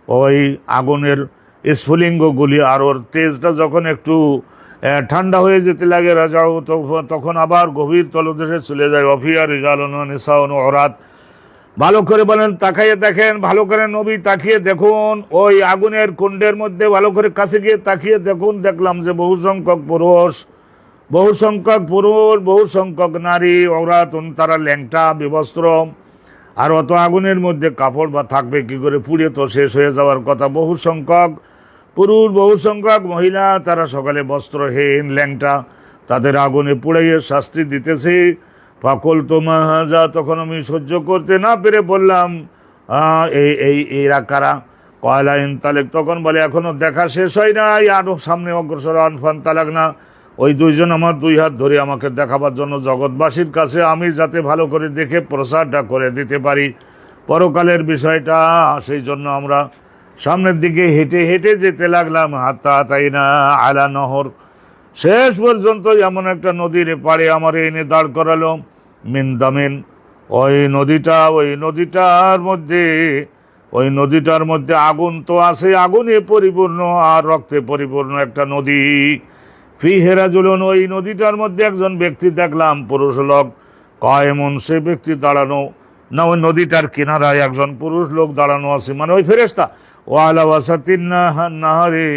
ওই আগুনের স্ফুলিঙ্গগুলি আর ওর তেজটা যখন একটু ঠান্ডা হয়ে যেতে লাগে, রাজাও তখন আবার গভীর তলদেশে চলে যায়। অফিয়া রিজালুন ওয়া নিসাউন ওরাত, ভালো করে বলেন, তাকাইয়ে দেখেন, ভালো করে নবী তাকিয়ে দেখুন, ওই আগুনের কুণ্ডের মধ্যে ভালো করে কাছে গিয়ে তাকিয়ে দেখুন। দেখলাম যে বহু সংখ্যক পুরুষ, বহু সংখ্যক নারী, ওরাতুন, তারা ল্যাংটা বিবস্ত্র। আর অত আগুনের মধ্যে কাপড় বা থাকবে কি করে, পুড়ে তো শেষ হয়ে যাওয়ার কথা। বহু সংখ্যক পুরুষ, বহু সংখ্যক মহিলা, তারা সকালে বস্ত্রহীন, ল্যাংটা, তাদের আগুনে পুড়াইয়ে শাস্তি দিতেছে। ফাকুল তোমা হাজা, তখন আমি সহ্য করতে না পেরে বললাম, এরা কারা? কয়লা ইনতালেক, তখন বলে এখনো দেখা শেষ হয় নাই, আরো সামনে অগ্রসর। আনফান তালাক না, ওই দুইজন আমার 2 হাত ধরে আমাকে দেখাবার জন্য জগৎবাসীর কাছে, আমি যাতে ভালো করে দেখে প্রচারটা করে দিতে পারি পরকালের বিষয়টা, সেই জন্য আমরা সামনের দিকে হেঁটে হেঁটে যেতে লাগলাম। হাত্তা হাতাইনা আলা নহর, শেষ পর্যন্ত এমন একটা নদীর পাড়ে আমার এনে দাঁড় করালো। মিন দামিন, ওই নদীটার মধ্যে আগুন তো আছে, আগুনে পরিপূর্ণ আর রক্তে পরিপূর্ণ একটা নদী। ফিহি রাজুলুন, ওই নদীটার মধ্যে একজন ব্যক্তি দেখলাম, পুরুষ লোক। কায়েমুন, সে ব্যক্তি দাঁড়ানো, না ওই নদীটার কিনারায় একজন পুরুষ লোক দাঁড়ানো আছে, মানে ওই ফেরেশতা। ওয়ালা ওয়াসাতিন নাহারে,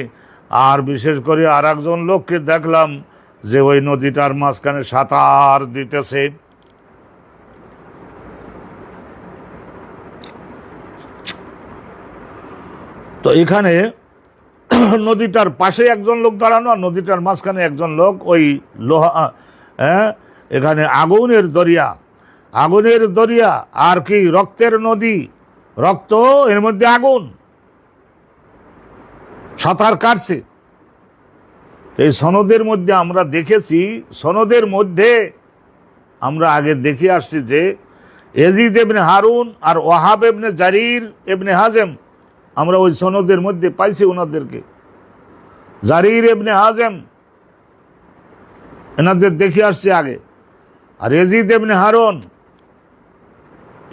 আর বিশেষ করে আর একজন লোককে দেখলাম যে ওই নদীটার মাঝখানে সাঁতার দিতেছে। তো এখানে নদীটার পাশে একজন লোক দাঁড়ানো, আর নদীটার মাঝখানে একজন লোক ওই লোহা, এখানে আগুনের দরিয়া আর কি রক্তের নদী, রক্ত এর মধ্যে আগুন, সাঁতার কাটছে। এই সনদের মধ্যে আমরা দেখেছি, সনদের মধ্যে আমরা আগে দেখে আসছি যে ইয়াজিদ ইবনে হারুন আর ওয়াহাব ইবনে জারির ইবনে হাজেম, আমরা ওই সনদের মধ্যে পাইছি ওনাদেরকে। জারির ইবনে হাজেম এনাদের দেখে আসছে আগে, আর ইয়াজিদ ইবনে হারুন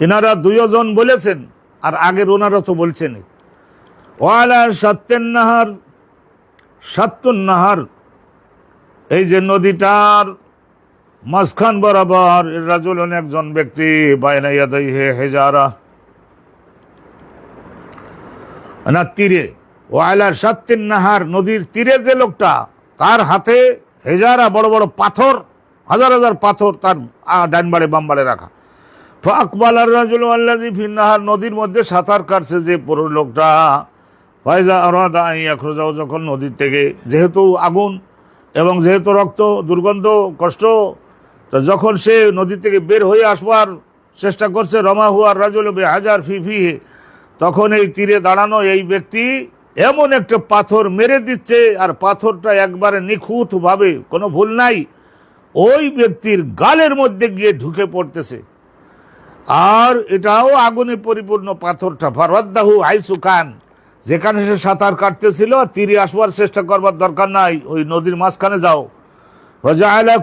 এনারা দুইজন বলেছেন, আর আগের ওনারা তো বলছেন। ওয়ালা সাত্তুন নাহার, এই যে নদীটার মাঝখান বরাবর রাজুলন একজন ব্যক্তি, বাইনা ইয়াদাইহি হিজারা, না তীরে, ওয়ালা সাত্তিন নাহার, নদীর তীরে যে লোকটা, তার হাতে হেজারা, বড় বড় পাথর, হাজার হাজার পাথর তার ডান বাড়ে বাম বাড়ে রাখা। ফাকবাল আর রাজুল আল্লাযী ফিন নাহার, নদীর মধ্যে সাঁতার কাটছে যে পুরো লোকটা, ফাইজা আরাদা আন ইয়াখরুজাও, যখন নদীর থেকে, যেহেতু আগুন এবং যেহেতু রক্ত, দুর্গন্ধ, কষ্ট, তো যখন সে নদী থেকে বের হয়ে আসবার চেষ্টা করছে, রমা হুয়ার রাজুল বিহাজার ফিফিহে, তখন এই তীরে দাঁড়ানো এই ব্যক্তি এমন একটা পাথর মেরে দিচ্ছে, আর পাথরটা একবারে নিখুঁত ভাবে, কোনো ভুল নাই, ওই ব্যক্তির গালের মধ্যে গিয়ে ঢুকে পড়তেছে। আর এটাও আগুনে পরিপূর্ণ পাথরটা। ফারওয়াদ্দাহু হাইসু কান, যেখানে সে সাঁতার কাটতেছিল, তীরে আসবার চেষ্টা করবার দরকার নাই, ওই নদীর মাঝখানে যাও। ওয়াজাআলা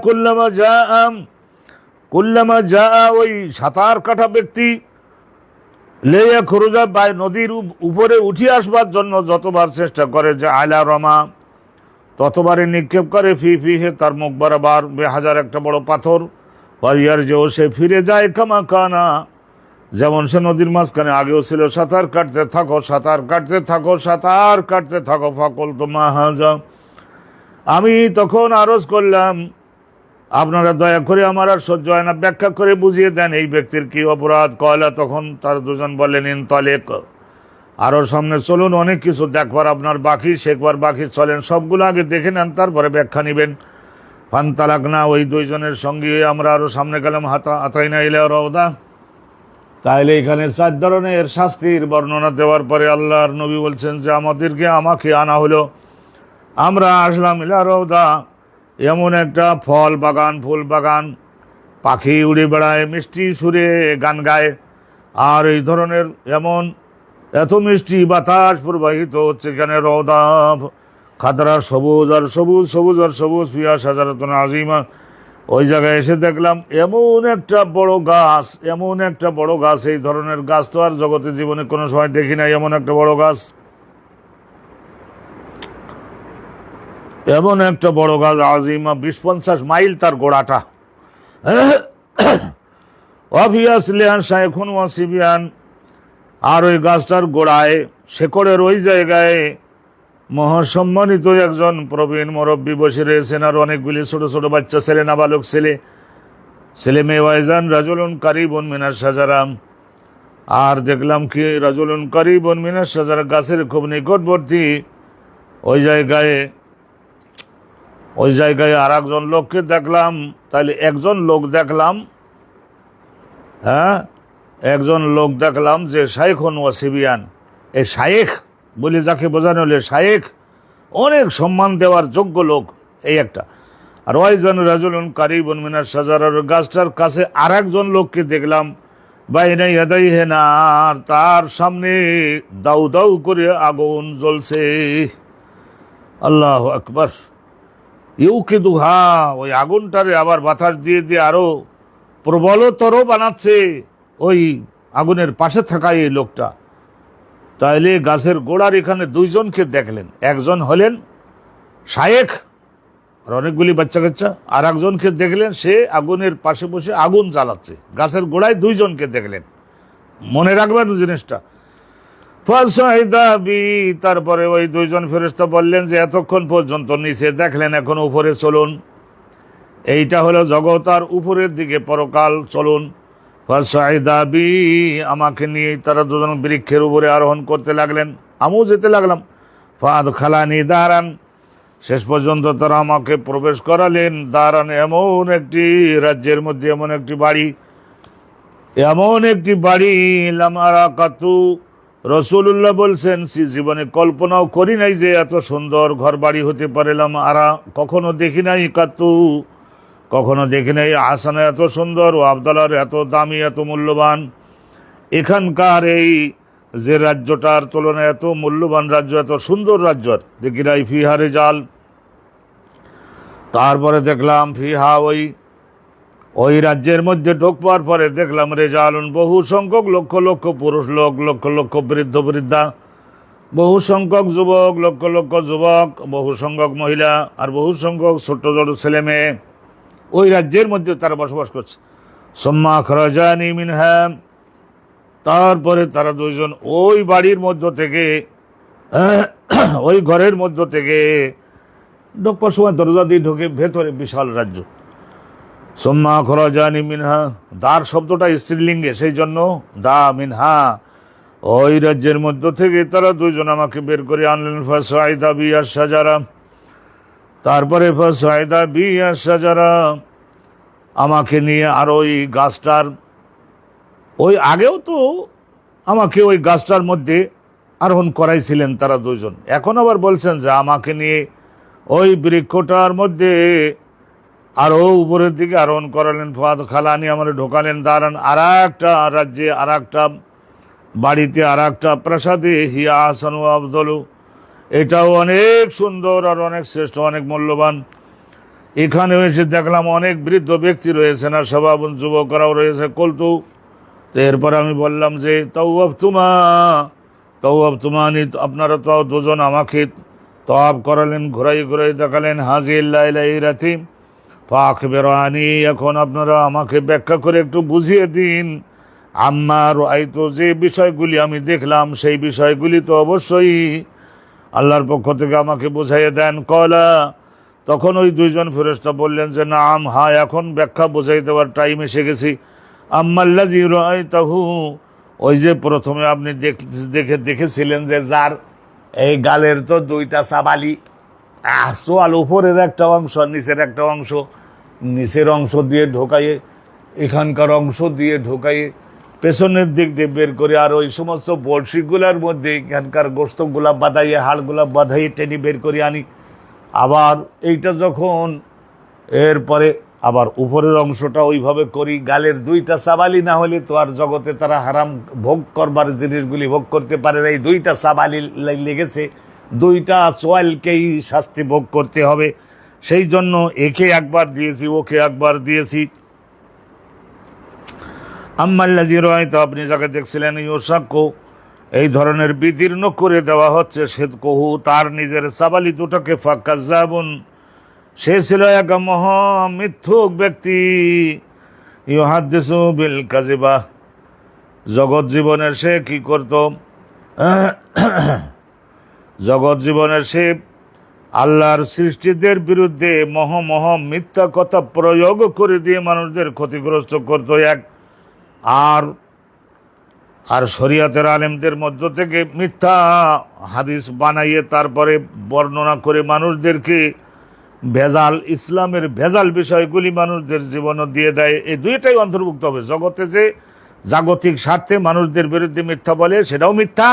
কুল্লামা জা, ওই সাঁতার কাটা ব্যক্তি লেয়া খরুজা, বাই নদীর উপরে উঠে আসবার জন্য যতবার চেষ্টা করে, যে আলা রমা, ততবারে নিক্ষেপ করে, ফিহে তার মুখ বরাবর, হাজার একটা বড় পাথর। ওয়াইয়ার যে সে ফিরে যায় কামা কানা, যেমন সে নদীর মাঝখানে আগেও ছিল। সাঁতার কাটতে থাকো, সাঁতার কাটতে থাকো, সাঁতার কাটতে থাকো। ফাকুল তোমা হাজা, আমি তখন আরজ করলাম, আপনারা দয়া করে, আমার আর সহ্য হয় না, ব্যাখ্যা করে বুঝিয়ে দেন এই ব্যক্তির কি অপরাধ। কয়লা, তখন তার দুজন বললেন, ইনতালিক, আরো সামনে চলুন, অনেক কিছু দেখবার আপনার বাকি, শেখবার বাকি, চলেন, সবগুলো আগে দেখে নেন, তারপরে ব্যাখ্যা নেবেন। ফান্তালাক না, ওই দুইজনের সঙ্গে আমরা আরো সামনে গেলাম। আতাইনা ইলা রওদা। তাইলে এখানে 4 ধরনের শাস্তির বর্ণনা দেওয়ার পরে আল্লাহর নবী বলছেন যে আমাকে আনা হলো, আমরা আসলাম ইলা রওদা, এমন একটা ফল বাগান, ফুল বাগান, পাখি উড়ে বেড়ায়, মিষ্টি সুরে গান গায়, আর এই ধরনের এত মিষ্টি বাতাস প্রবাহিত হচ্ছে এখানে। রওদা খাদরা, সবুজ আর সবুজ, সবুজ আর সবুজ, ফিয়া শাজারাতুন আযীমা। ওই জায়গায় এসে দেখলাম এমন একটা বড় গাছ, এই ধরনের গাছ তো আর জগতে জীবনে কোনো সময় দেখি নাই। এমন একটা বড় গাছ, আযীমা, 20-50 মাইল তার গোড়াটা। অভিয়াসলিয়ান শায়খুন ওয়া সিবিয়ান, আর ওই গাছটার গোড়ায়, শেকড়ের ওই জায়গায় মহাসম্মানিত একজন প্রবীণ মুরব্বী বসে রয়েছেন, আর অনেকগুলি ছোট ছোট বাচ্চা ছেলে, নাবালক ছেলে মেয়ে। ওয়াইজান রাজুলুন কারিবুন মিনাশ শাজারা, আর দেখলাম কি, রাজুলুন কারিবুন মিনাশ শাজারা, গাছের খুব নিকটবর্তী ওই জায়গায় আর একজন লোককে দেখলাম। তাহলে একজন লোক দেখলাম, একজন লোক দেখলাম যে শায়খুন ওয়া সিবিয়ান, এই শায়েখ বলে যাকে বোঝানো হলে শায়েখ, অনেক সম্মান দেওয়ার যোগ্য লোক, এই একটা। আর ওয়াইজান রাজুলুন কারিবুন মিনাশ শাজারার, গাছটার কাছে আর একজন লোককে দেখলাম, বাইনা ইয়াদাইহি নার, তার সামনে দাউ দাউ করে আগুন জ্বলছে। আল্লাহু আকবার। ইউকিদুহা, ওই আগুনটারে আবার বাতাস দিয়ে দিয়ে আরো প্রবলতর বানাচ্ছে ওই আগুনের পাশে থাকা এই লোকটা। তাইলে গাছের গোড়ার এখানে দুইজনকে দেখলেন, একজন হলেন শায়েখ আর অনেকগুলি বাচ্চা কাচ্চা, আর একজনকে দেখলেন সে আগুনের পাশে বসে আগুন জ্বালাচ্ছে। গাছের গোড়ায় দুইজনকে দেখলেন, মনে রাখবেন জিনিসটা। তারপরে ওই দুইজন ফেরেশতা বললেন যে এতক্ষণ পর্যন্ত নিচে দেখলেন, এখন উপরে চলুন, এইটা হলো জগৎ, আর উপরের দিকে পরকাল, চলুন। আমাকে নিয়ে তারা দুজন বৃক্ষের উপরে আরোহণ করতে লাগলেন, আমিও যেতে লাগলাম। ফাদ খালানি দাঁড়ান, শেষ পর্যন্ত তারা আমাকে প্রবেশ করালেন দাঁড়ান, এমন একটি রাজ্যের মধ্যে, এমন একটি বাড়ি, এমন একটি বাড়ি লামারা কাতু, রসুল্লাহ বলছেন জীবনে কল্পনাও করি নাই যে এত সুন্দর ঘর বাড়ি হতে পারলাম। আরা কখনো দেখি নাই, কাতু কখনো দেখি নাই, আসানা এত সুন্দর, ও আবদালার এত দামি, এত মূল্যবান। এখানকার এই যে রাজ্যটার তুলনায় এত মূল্যবান রাজ্য, এত সুন্দর রাজ্য দেখি নাই। ফিহারে জাল, তারপরে দেখলাম ফিহা, ওই রাজ্যের মধ্যে ঢোকবার পরে দেখলাম রেজালুন, বহু সংখ্যক, লক্ষ লক্ষ পুরুষ লোক, লক্ষ লক্ষ বৃদ্ধ বৃদ্ধা, বহু সংখ্যক যুবক, লক্ষ লক্ষ যুবক, বহু সংখ্যক মহিলা, আর বহু সংখ্যক ছোট ছোট ছেলে মেয়ে ওই রাজ্যের মধ্যে তারা বসবাস করছে। সুম্মা খরাজানি মিনহা, তারপরে তারা দুইজন ওই বাড়ির মধ্য থেকে, ওই ঘরের মধ্য থেকে ঢোকবার সময় দরজা দিয়ে ঢোকে, ভেতরে বিশাল রাজ্য। সুম্মা খরাজানি মিনহা, দার শব্দটা স্ত্রীলিঙ্গে, সেই জন্য দা মিনহা, ওই রাজ্যের মধ্য থেকে তারা দুইজন আমাকে বের করে আনলেন। ফাসাইদা বিয়াস সাজারা, তারপরে ফাসাইদা বিয়াস সাজারা, আমাকে নিয়ে আর ওই গাছটার, ওই আগেও তো আমাকে ওই গাছটার মধ্যে আরোহণ করাইছিলেন তারা দুইজন, এখন আবার বলছেন যে আমাকে নিয়ে ওই বৃক্ষটার মধ্যে আরো উপরের দিকে আরোহণ করালেন। ফাদ খালানি, আমার ঢোকালেন দাঁড়ান আর একটা রাজ্যে, আর একটা বাড়িতে, আর একটা প্রাসাদে। হিয়া আহসানু আফদলু, এটাও অনেক সুন্দর আর অনেক শ্রেষ্ঠ, অনেক মূল্যবান। এখানে এসে দেখলাম অনেক বৃদ্ধ ব্যক্তি রয়েছে, না সবাব যুবকরাও রয়েছে। কলতু, এরপর আমি বললাম যে তাওয়াব তুমানি, আপনারা তো দুজন আমাকে তওয়াব করালেন, ঘুরাই ঘুরাই দেখালেন। হাজির লাইলা এই রাতি পাক বেরানি, এখন আপনারা আমাকে ব্যাখ্যা করে একটু বুঝিয়ে দিন। আমার আইতো যে বিষয়গুলি আমি দেখলাম, সেই বিষয়গুলি তো অবশ্যই আল্লাহর পক্ষ থেকে আমাকে বুঝাইয়ে দেন। কলা, তখন ওই দুইজন ফেরেশতা বললেন যে নাম, হ্যাঁ, এখন ব্যাখ্যা বোঝাই দেওয়ার টাইম এসে গেছি। আম্মাল্লাযী রাআইতাহু, ওই যে প্রথমে আপনি দেখেছিলেন যে যার এই গালের তো দুইটা সাবালি, সোয়াল উপরের একটা অংশ, নিচের একটা অংশ, নিচের অংশ দিয়ে ঢোকাইয়ে, এখানকার অংশ দিয়ে ঢোকাইয়ে পেছনের দিক দিয়ে বের করে, আর ওই সমস্ত বড়শিগুলার মধ্যে এখানকার গোস্তগুলা বাঁধাইয়ে, হাড়গুলা বাঁধাইয়ে টেনে বের করে আনি। আবার এইটা যখন এরপরে আবার উপরের অংশটা ওইভাবে করি, গালের দুইটা সাবালি না হলে তো আর জগতে তারা হারাম ভোগ করবার জিনিসগুলি ভোগ করতে পারে না। এই দুইটা সাবালি লেগেছে, দুইটা সোয়ালকেই শাস্তি ভোগ করতে হবে, সেই জন্য একে একবার দিয়েছি, ওকে একবার দিয়েছি। আম্মাল্লাযী রাআইতা, আপনি যাকে দেখছিলেন, ইউসাক্কু, এই ধরনের বিদীর্ণ করে দেওয়া হচ্ছে, সিদকুহু, তার নিজের সাবালি দুটাকে, ফাকাজ্জাবুন, সে ছিল এক মহা মিথ্যুক ব্যক্তি। ইউহাদ্দিসু বিল কাযিবা, জগৎ জীবনের সে কি করত, জগৎ জীবনের সে আল্লাহর সৃষ্টিদের বিরুদ্ধে মহ মিথ্যা কথা প্রয়োগ করে দিয়ে মানুষদের ক্ষতিগ্রস্ত করত এক, আর শরিয়াতের আলেমদের মধ্য থেকে মিথ্যা হাদিস বানাইয়ে তারপরে বর্ণনা করে মানুষদেরকে ভেজাল, ইসলামের ভেজাল বিষয়গুলি মানুষদের জীবনে দিয়ে দেয়। এই দুইটাই অন্তর্ভুক্ত হবে। জগতে যে জাগতিক স্বার্থে মানুষদের বিরুদ্ধে মিথ্যা বলে, সেটাও মিথ্যা,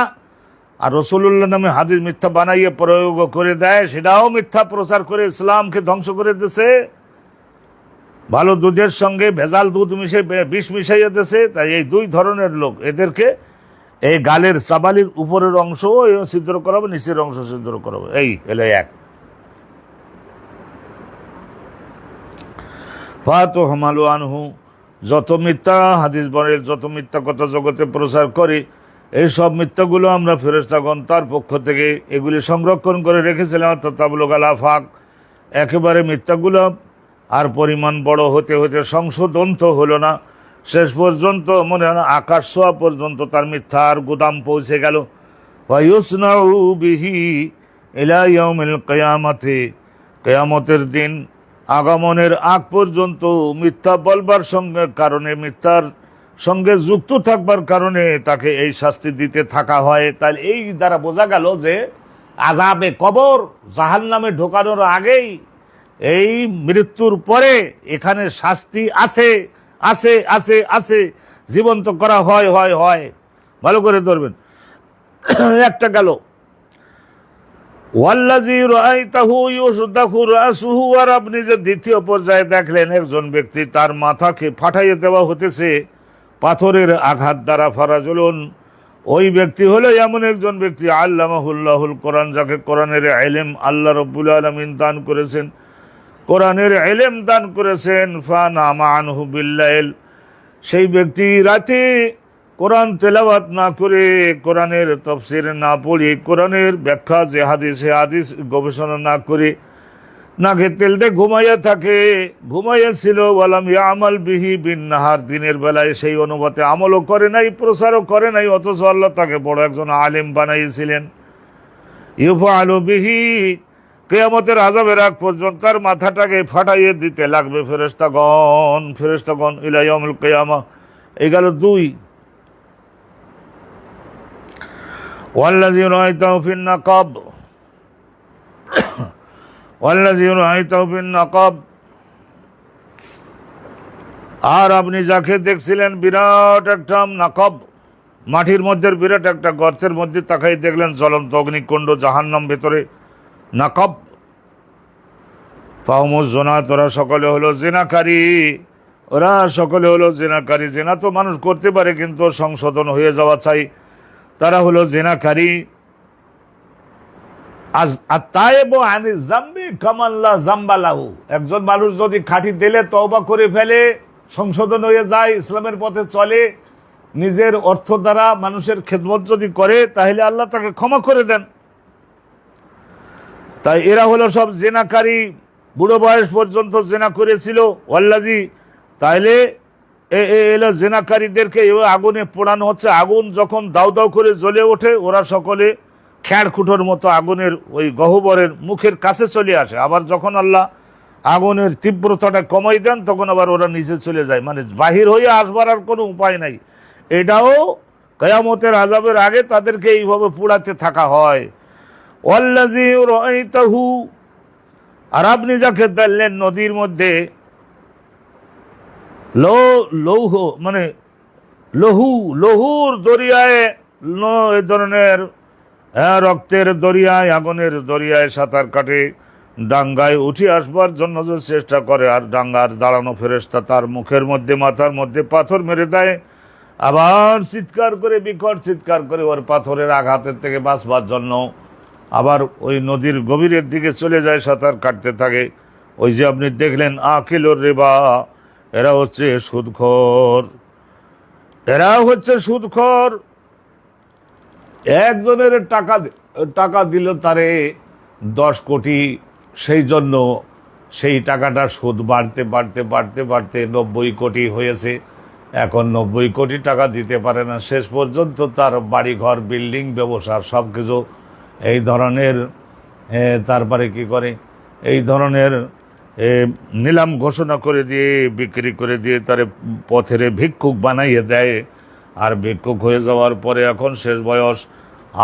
আর রাসূলুল্লাহ নামে হাদিস মিথ্যা বানাইয়ে প্রয়োগ করে দেয়, সেটাও মিথ্যা প্রচার করে ইসলামকে ধ্বংস করে দিয়েছে। ভালো দুধের সঙ্গে ভেজাল দুধ মিশে বিষ মিশাইয়া দিয়েছে। তাই এই দুই ধরনের লোক, এদেরকে এই গালের সাবালির উপরের অংশ ছিদ্র করাবে, নিচের অংশ ছিদ্র করাবে, এই এলো এক। ফাতু হামালু আনহু, যত মিথ্যা হাদিস বলে, যত মিথ্যা কথা জগতে প্রচার করে, এই সব মিথ্যাগুলো আমরা ফেরেশতাগণ তার পক্ষ থেকে এগুলি সংরক্ষণ করে রেখেছিলাম। তাবলুগাল আফাক, একেবারে মিথ্যাগুলো আর পরিমাণ বড় হতে হতে সংশোধন তো হলো না, শেষ পর্যন্ত মনে হয় আকাশ ছোঁয়া পর্যন্ত তার মিথ্যার গুদাম পৌঁছে গেল। ওয়ায়ুসনাউ বিহি ইলা ইয়াউমিল কিয়ামাতি, কিয়ামতের দিন আগমনের আগ পর্যন্ত মিথ্যা বলবার সঙ্গে কারণে, মিথ্যার সঙ্গে যুক্ত থাকবার কারণে তাকে এই শাস্তি দিতে থাকা হয়। তাহলে এই দ্বারা বোঝা গেল যে আযাবে কবর, জাহান্নামে ঢোকানোর আগেই, এই মৃত্যুর পরে এখানে শাস্তি আছে আছে আছে আছে, জীবন্ত করা হয় হয় হয়। ভালো করে ধরবেন। একটা গেল, ওয়াল্লাযী রাআইতাহু ইউসদাখু রাসুহু, আর আপনি যে দ্বিতীয় পর্যায়ে দেখলেন একজন ব্যক্তি তার মাথাকে ফাটাইয়ে দেওয়া হতেছে পাথরের আঘাত দ্বারা। ফারাজুলুন, ওই ব্যক্তি হলো এমন একজন ব্যক্তি আল্লামাহুল্লাহুল কোরআন, যাকে কোরআনের ইলম আল্লাহ রাব্বুল আলামিন দান করেছেন, কোরআনের ইলম দান করেছেন। ফানামা আনহু বিল্লাইল, সেই ব্যক্তি রাতে কোরআন তেলাওয়াত না করে, কোরআনের তাফসীর না পড়ে, কোরআনের ব্যাখ্যা যে হাদিসে হাদিস গবেষণা না করে নাকে তেল দিয়ে ঘুমাইয়া থাকে, ঘুমাইয়াছিল। ওয়ালাম ইয়ামাল বিহি বিন নাহার, দিনের বেলায় সেই অনুপাতে আমলও করে নাই, প্রচারও করে নাই, অথচ আল্লাহ তাকে বড় একজন আলেম বানাইছিলেন। ইউফআলু বিহি, কিয়ামতের আযাবের আগ পর্যন্ত তার মাথাটাকে ফাটাইয়ে দিতে লাগবে ফেরেশতাগণ। ফেরেশতাগণ ইলা ইয়াউমিল কিয়ামা। এই গেল দুই। ওয়াল্লাযী রাআইতাহু ফিন নাকাব, ওয়াল্লাযী রাআইতাহু ফিন নাকাব, আর আপনি যাকে দেখছিলেন বিরাট একটা নাকাব, মাটির মধ্যে বিরাট একটা গর্তের মধ্যে তাকাই দেখলেন জ্বলন্ত অগ্নিকুণ্ড, জাহান্নাম ভেতরে। নাকাব ফাহুমুজ জোনাত, ওরা সকলে হলো জিনাকারী, ওরা সকলে হলো জিনাকারী। জিনা তো মানুষ করতে পারে, কিন্তু সংশোধন হয়ে যাওয়া চাই। তারা হলো জিনাকারী। একজন মানুষ যদি খাঁটি দিলে তওবা করে ফেলে, সংশোধন হয়ে যায়, ইসলামের পথে চলে, নিজের অর্থ দ্বারা মানুষের খেদমত যদি করে, তাহলে আল্লাহ তাকে ক্ষমা করে দেন। তাই এরা হলো সব জেনাকারী, বুড়ো বয়স পর্যন্ত জেনা করেছিল। ওয়াল্লাযী, তাইলে এলো জেনাকারীদেরকে আগুনে পোড়ানো হচ্ছে। আগুন যখন দাউ দাউ করে জ্বলে ওঠে, ওরা সকলে খ্যাড়খুটোর মতো আগুনের ওই গহ্বরের মুখের কাছে চলে আসে। আবার যখন আল্লাহ আগুনের তীব্রতাটা কমাই দেন, তখন আবার ওরা নিচে চলে যায়, মানে বাহির হয়ে আসবার আর কোনো উপায় নাই। এটাও কিয়ামতের আযাবের আগে তাদেরকে এইভাবে পোড়াতে থাকা হয়। ওয়াল্লাযী রাআইতাহু, আর আপনি যাকে দেখলেন নদীর মধ্যে, লৌহ মানে লহুর দরিয়ায়, এই ধরনের রক্তের দরিয়ায়, আগুনের দরিয়ায় সাঁতার কাটে, ডাঙ্গায় উঠে আসবার জন্য যে চেষ্টা করে, আর ডাঙ্গার দাঁড়ানো ফেরেশতা তার মুখের মধ্যে, মাথার মধ্যে পাথর মেরে দেয়। আবার চিৎকার করে, বিকট চিৎকার করে ওর পাথরের আঘাতের থেকে বাঁচবার জন্য আবার ওই নদীর গভীরের দিকে চলে যায়, সাঁতার কাটতে থাকে। ওই যে আপনি দেখলেন আকিলুর রিবা, এরা হচ্ছে সুদখোর, এরা হচ্ছে সুদখোর। একজনের টাকা দিল তারে 10 কোটি, সেই জন্য সেই টাকাটা সুদ বাড়তে বাড়তে বাড়তে বাড়তে 90 কোটি হয়েছে। এখন 90 কোটি টাকা দিতে পারে না, শেষ পর্যন্ত তার বাড়িঘর, বিল্ডিং, ব্যবসা সব কিছু এই ধরনের, তারপরে কি করে, এই ধরনের নিলাম ঘোষণা করে দিয়ে, বিক্রি করে দিয়ে তারে পথের ভিক্ষুক বানাইয়ে দেয়। আর ভিক্ষুক হয়ে যাওয়ার পরে এখন শেষ বয়স,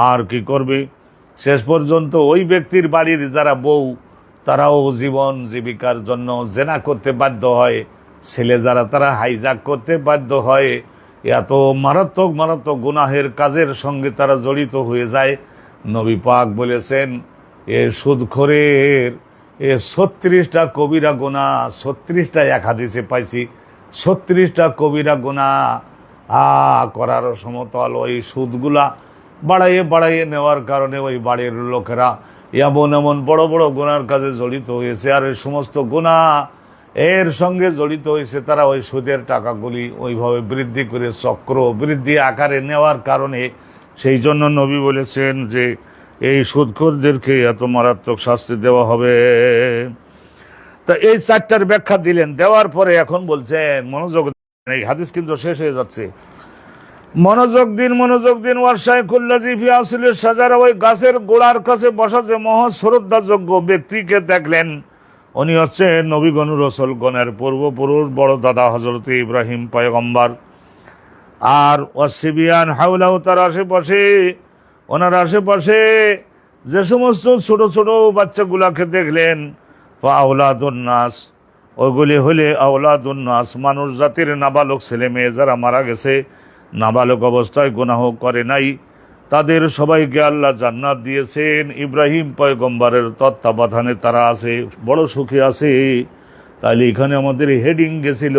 আর কি করবে, শেষ পর্যন্ত ওই ব্যক্তির বাড়ির যারা বউ, তারাও জীবন জীবিকার জন্য জেনা করতে বাধ্য হয়। ছেলে যারা, তারা হাইজাক করতে বাধ্য হয়। এত মারাত্মক মারাত্মক গুনাহের কাজের সঙ্গে তারা জড়িত হয়ে যায়। নবী পাক বলেছেন, এ সুদখোরের 36টা কবিরা গুনাহ, 36টা এক হাদিসে পাইছি, 36টা কবিরা গুনাহ করার সমতল ওই সুদগুলা বাড়াইয়ে বাড়াইয়ে নেওয়ার কারণে ওই বাড়ির লোকেরা এমন এমন বড় বড় গুনার কাজে জড়িত হয়েছে। আর এই সমস্ত গুনাহ এর সঙ্গে জড়িত হয়েছে, তারা ওই সুদের টাকাগুলি ওইভাবে বৃদ্ধি করে, চক্র বৃদ্ধি আকারে নেওয়ার কারণে। সেই জন্য নবী বলেছেন যে এই সুদখোরদেরকে এত মারাত্মক শাস্তি দেওয়া হবে। তা এই 4টার ব্যাখ্যা দিলেন, দেওয়ার পরে এখন বলছেন মনোযোগ, এই হাদিস কিন্তু শেষ হয়ে যাচ্ছে, মনোযোগ দিন, মনোযোগ দিন। ওয়াশাইখুল্লাযী ফি আসলিশ শাজারা, ওই গাছের গোড়ার কাছে বসা যে মহাশ্রদ্ধাযোগ্য ব্যক্তিকে দেখলেন, উনি হচ্ছে নবীগণ, রাসূলগণের পূর্বপুরুষ, বড় দাদা হযরত ইব্রাহিম পয়গম্বর। আর ওয়াসিবিয়ান হাওলাও, তার আশেপাশে, ওনার আশেপাশে যে সমস্ত ছোট ছোট বাচ্চাগুলাকে দেখলেন, আওলাদুন নাস, ওইগুলি হলে আওলাদুন নাস, মানুষ জাতির নাবালক ছেলে মেয়ে যারা মারা গেছে, নাবালক অবস্থায় গুনাহ করে নাই, তাদের সবাইকে আল্লাহ জান্নাত দিয়েছেন। ইব্রাহিম পয়গম্বরের তত্ত্বাবধানে তারা আছে, বড় সুখী আছে। তাহলে এখানে আমাদের হেডিং গেছিল,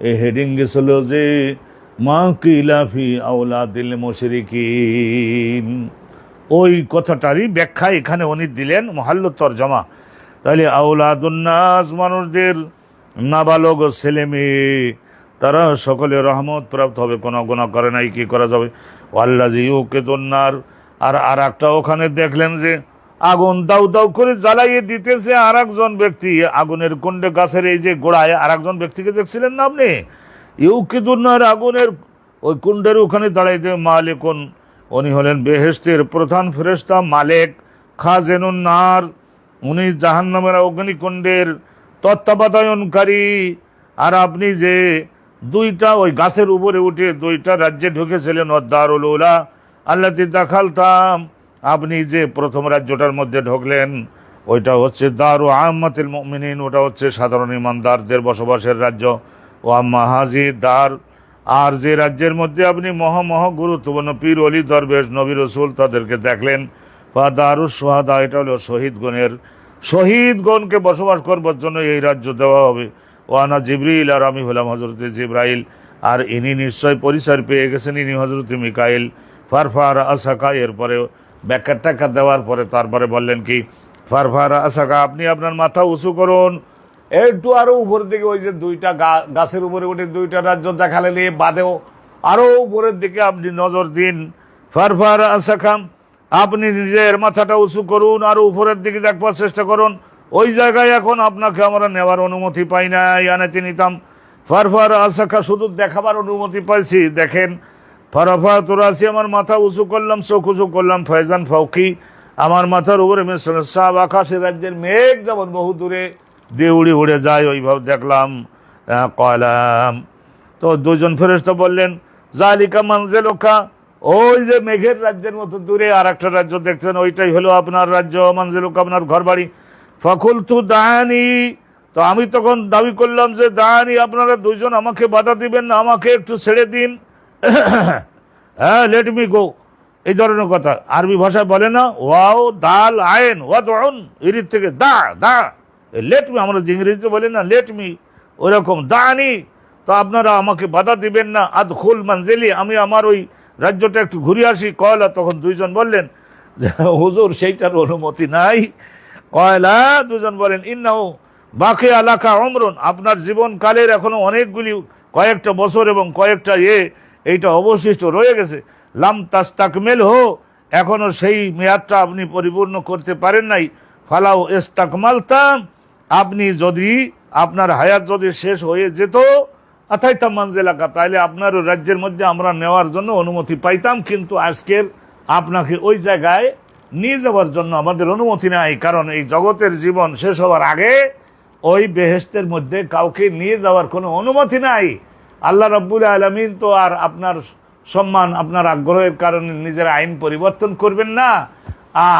এই হেডিং গেছিল যে মা কিলাফি আওলাদিল মুশরিকিন, ওই কথাটারই ব্যাখ্যা এখানে উনি দিলেন মহাল্ল তরজমা। তাহলে আওলাদুন নাস, মানুষদের নাবালক ছেলে মেয়ে, তারা সকলে রহমত প্রাপ্ত হবে, কোনো গুনাহ করে নাই, কি করা যাবে। ওয়াল্লাযী ইউকিদুন নার, আর একটা ওখানে দেখলেন যে আগুন দাউ দাউ করে জ্বালাইয়ে দিতেছে আর একজন ব্যক্তি, আগুনের কুণ্ডে, গাছের এই যে গোড়ায় আর একজন ব্যক্তিকে দেখছিলেন না আপনি, ইউকিদুন নার, আগুনের ওই কুণ্ডের ওখানে দাঁড়াইতে, মালিকুন, উনি হলেন বেহেশতের প্রধান ফেরেশতা মালিক, খাজেনুন নার, উনি জাহান্নামের অগ্নিকুণ্ডের তত্ত্বাবধানকারী। আর আপনি যে দুইটা ওই গাছের উপরে উঠে দুইটা রাজ্যে ঢুকেছিলেন, দারুল উলা আল্লাতী দাখালতাম, আপনি যে প্রথম রাজ্যটার মধ্যে ঢুকলেন ওইটা হচ্ছে দারু আম্মাতিল মুমিনিন, ওটা হচ্ছে সাধারণ ইমানদারদের বসবাসের রাজ্য। ও আম্মা হাজি দার, আর যে রাজ্যের মধ্যে আপনি মহা গুরুত্বপূর্ণ পীর অলি দরবেশ নবী রসুল তাদেরকে দেখলেন, বা দারুস সোহাদা, এটা হলো শহীদগণকে বসবাস করবার জন্য এই রাজ্য দেওয়া হবে। ওয়ানা জিবরিল, আর আমি হলাম হজরতে জিব্রাইল, আর ইনি নিশ্চয় পরিচয় পেয়ে গেছেন, ইনি হজরতে মিকাইল। ফারফার আসাকা, এরপরে ব্যাখ্যা টাকা দেওয়ার পরে তারপরে বললেন কি, ফারফার আসাকা, আপনি আপনার মাথা উঁচু করুন, একটু আরো উপরের দিকে, ওই যে দুইটা গাছের উপরে উঠে দুইটা রাজ্য দেখালেন, এ বাদেও আরো উপরের দিকে আপনি নজর দিন। ফারফার আসাকাম, আপনি নিজের মাথাটা উঁচু করুন, আরো উপরের দিকে দেখবার চেষ্টা করুন। ওই জায়গায় এখন আপনাকে আমরা নেওয়ার অনুমতি পাই না, আনাতে নিতাম। ফারফার আসাকা, শুধু দেখাবার অনুমতি পাইছি, দেখেন। ফারাফা তোরাসি, আমার মাথা উঁচু করলাম, চোখ উঁচু করলাম। ফয়জান ফাউকি, আমার মাথার উপরে সাব, আকাশের রাজ্যের মেঘ যেমন বহু দূরে দিয়ে উড়ে যায়, ওইভাবে দেখলাম। কয়লাম, তো দুজন ফেরেশতা বললেন, জালিকা মানজিলুকা, ওই যে মেঘের রাজ্যের মতো দূরে আর একটা রাজ্য দেখছেন, ওইটাই হলো আপনার রাজ্য, মানজিলুকা, আপনার ঘর বাড়ি। ফাকুলতু দানি, তো আমি তখন দাবি করলাম যে দানি, আপনারা দুইজন আমাকে বাধা দিবেন না, আমাকে একটু ছেড়ে দিন। হ্যাঁ, লেট মি গো, এই ধরনের কথা আরবি ভাষায় বলে না, ওয়াও দাল আইন ওয়াদউন, ইরিদ থেকে দা দা, লেট মি, আমরা ইংরেজিতে বলি না লেট মি, ওইরকম দানি, তো আপনারা আমাকে বাধা দিবেন না। আদখুল মানজিলি, আমি আমার ওই রাজ্যটা একটু ঘুরে আসি। কয়লা, তখন দুইজন বললেন যে হুজুর সেইটার অনুমতি নাই। কয়লা, দুজন বলেন, ইন্নাহু বাকি আলাকা উমরুন, আপনার জীবনকালের এখনো অনেকগুলি, কয়েকটা বছর এবং কয়েকটা এইটা অবশিষ্ট রয়ে গেছে। লাম তাস্তাকমেল হো, এখনো সেই মেয়াদটা আপনি পরিপূর্ণ করতে পারেন নাই। ফালাও ইস্তাকমালতাম, আপনি যদি আপনার হায়াত যদি শেষ হয়ে যেত, আথাইতাম মানজিলাকা, তাইলে আপনার রাজ্যের মধ্যে আমরা নেওয়ার জন্য অনুমতি পাইতাম, কিন্তু আজকের আপনাকে ওই জায়গায় নিয়ে যাওয়ার জন্য আমাদের অনুমতি নাই, কারণ এই জগতের জীবন শেষ হওয়ার আগে ওই বেহেশতের মধ্যে কাউকে নিয়ে যাওয়ার কোনো অনুমতি নাই। আল্লাহ রাব্বুল আলামিন তো আর আপনার সম্মান, আপনার আগ্রহের কারণে নিজের আইন পরিবর্তন করবেন না।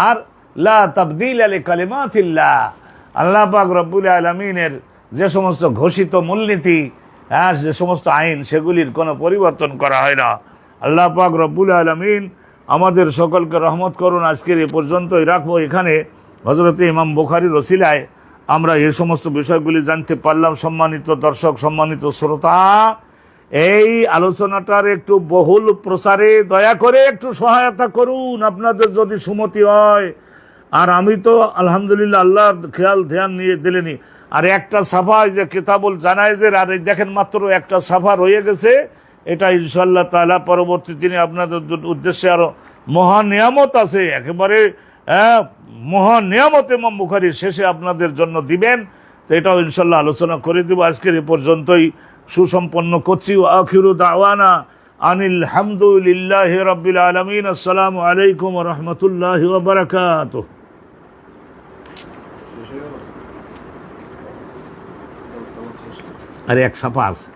আর লা তাবদীলা লিকালিমাতিল্লাহ, আল্লাহ পাক রব্বুল আলামিনের যে সমস্ত ঘোষিত মূলনীতি, যে সমস্ত আইন, সেগুলির কোনো পরিবর্তন করা হয় না। আল্লাহ পাক রব্বুল আলামিন আমাদের সকলকে রহমত করুন। আজকের এ পর্যন্তই রাখবো। এখানে হযরত ইমাম বুখারীর ওসিলায় আমরা এই সমস্ত বিষয়গুলি জানতে পারলাম। সম্মানিত দর্শক, সম্মানিত শ্রোতা, এই আলোচনাটার একটু বহুল প্রচারে দয়া করে একটু সহায়তা করুন, আপনাদের যদি সুমতি হয়। আর আমি তো আলহামদুলিল্লাহ আল্লাহর খেয়াল ধ্যান নিয়ে দিলেনি। আর একটা সাফা, যে কিতাবুল জানায়েজের, আর দেখেন মাত্র একটা সাফা রয়ে গেছে। এটা ইনশাআল্লাহ তাআলা পরবর্তী দিনে আপনাদের উদ্দেশ্যে আরো মহান নিয়ামত আছে, একেবারে মহান নিয়ামত ইমাম বুখারীর শেষে আপনাদের জন্য দিবেন। তো এটাও ইনশাআল্লাহ আলোচনা করে দিব। আজকের এ পর্যন্তই সুসম্পন্ন করছি। আখিরু দাওয়ানা আনিল হামদুলিল্লাহি রাব্বিল আলামিন। আসসালামু আলাইকুম ওয়া রাহমাতুল্লাহি ওয়া বারাকাতুহু। আরে এক ছাপা আছে।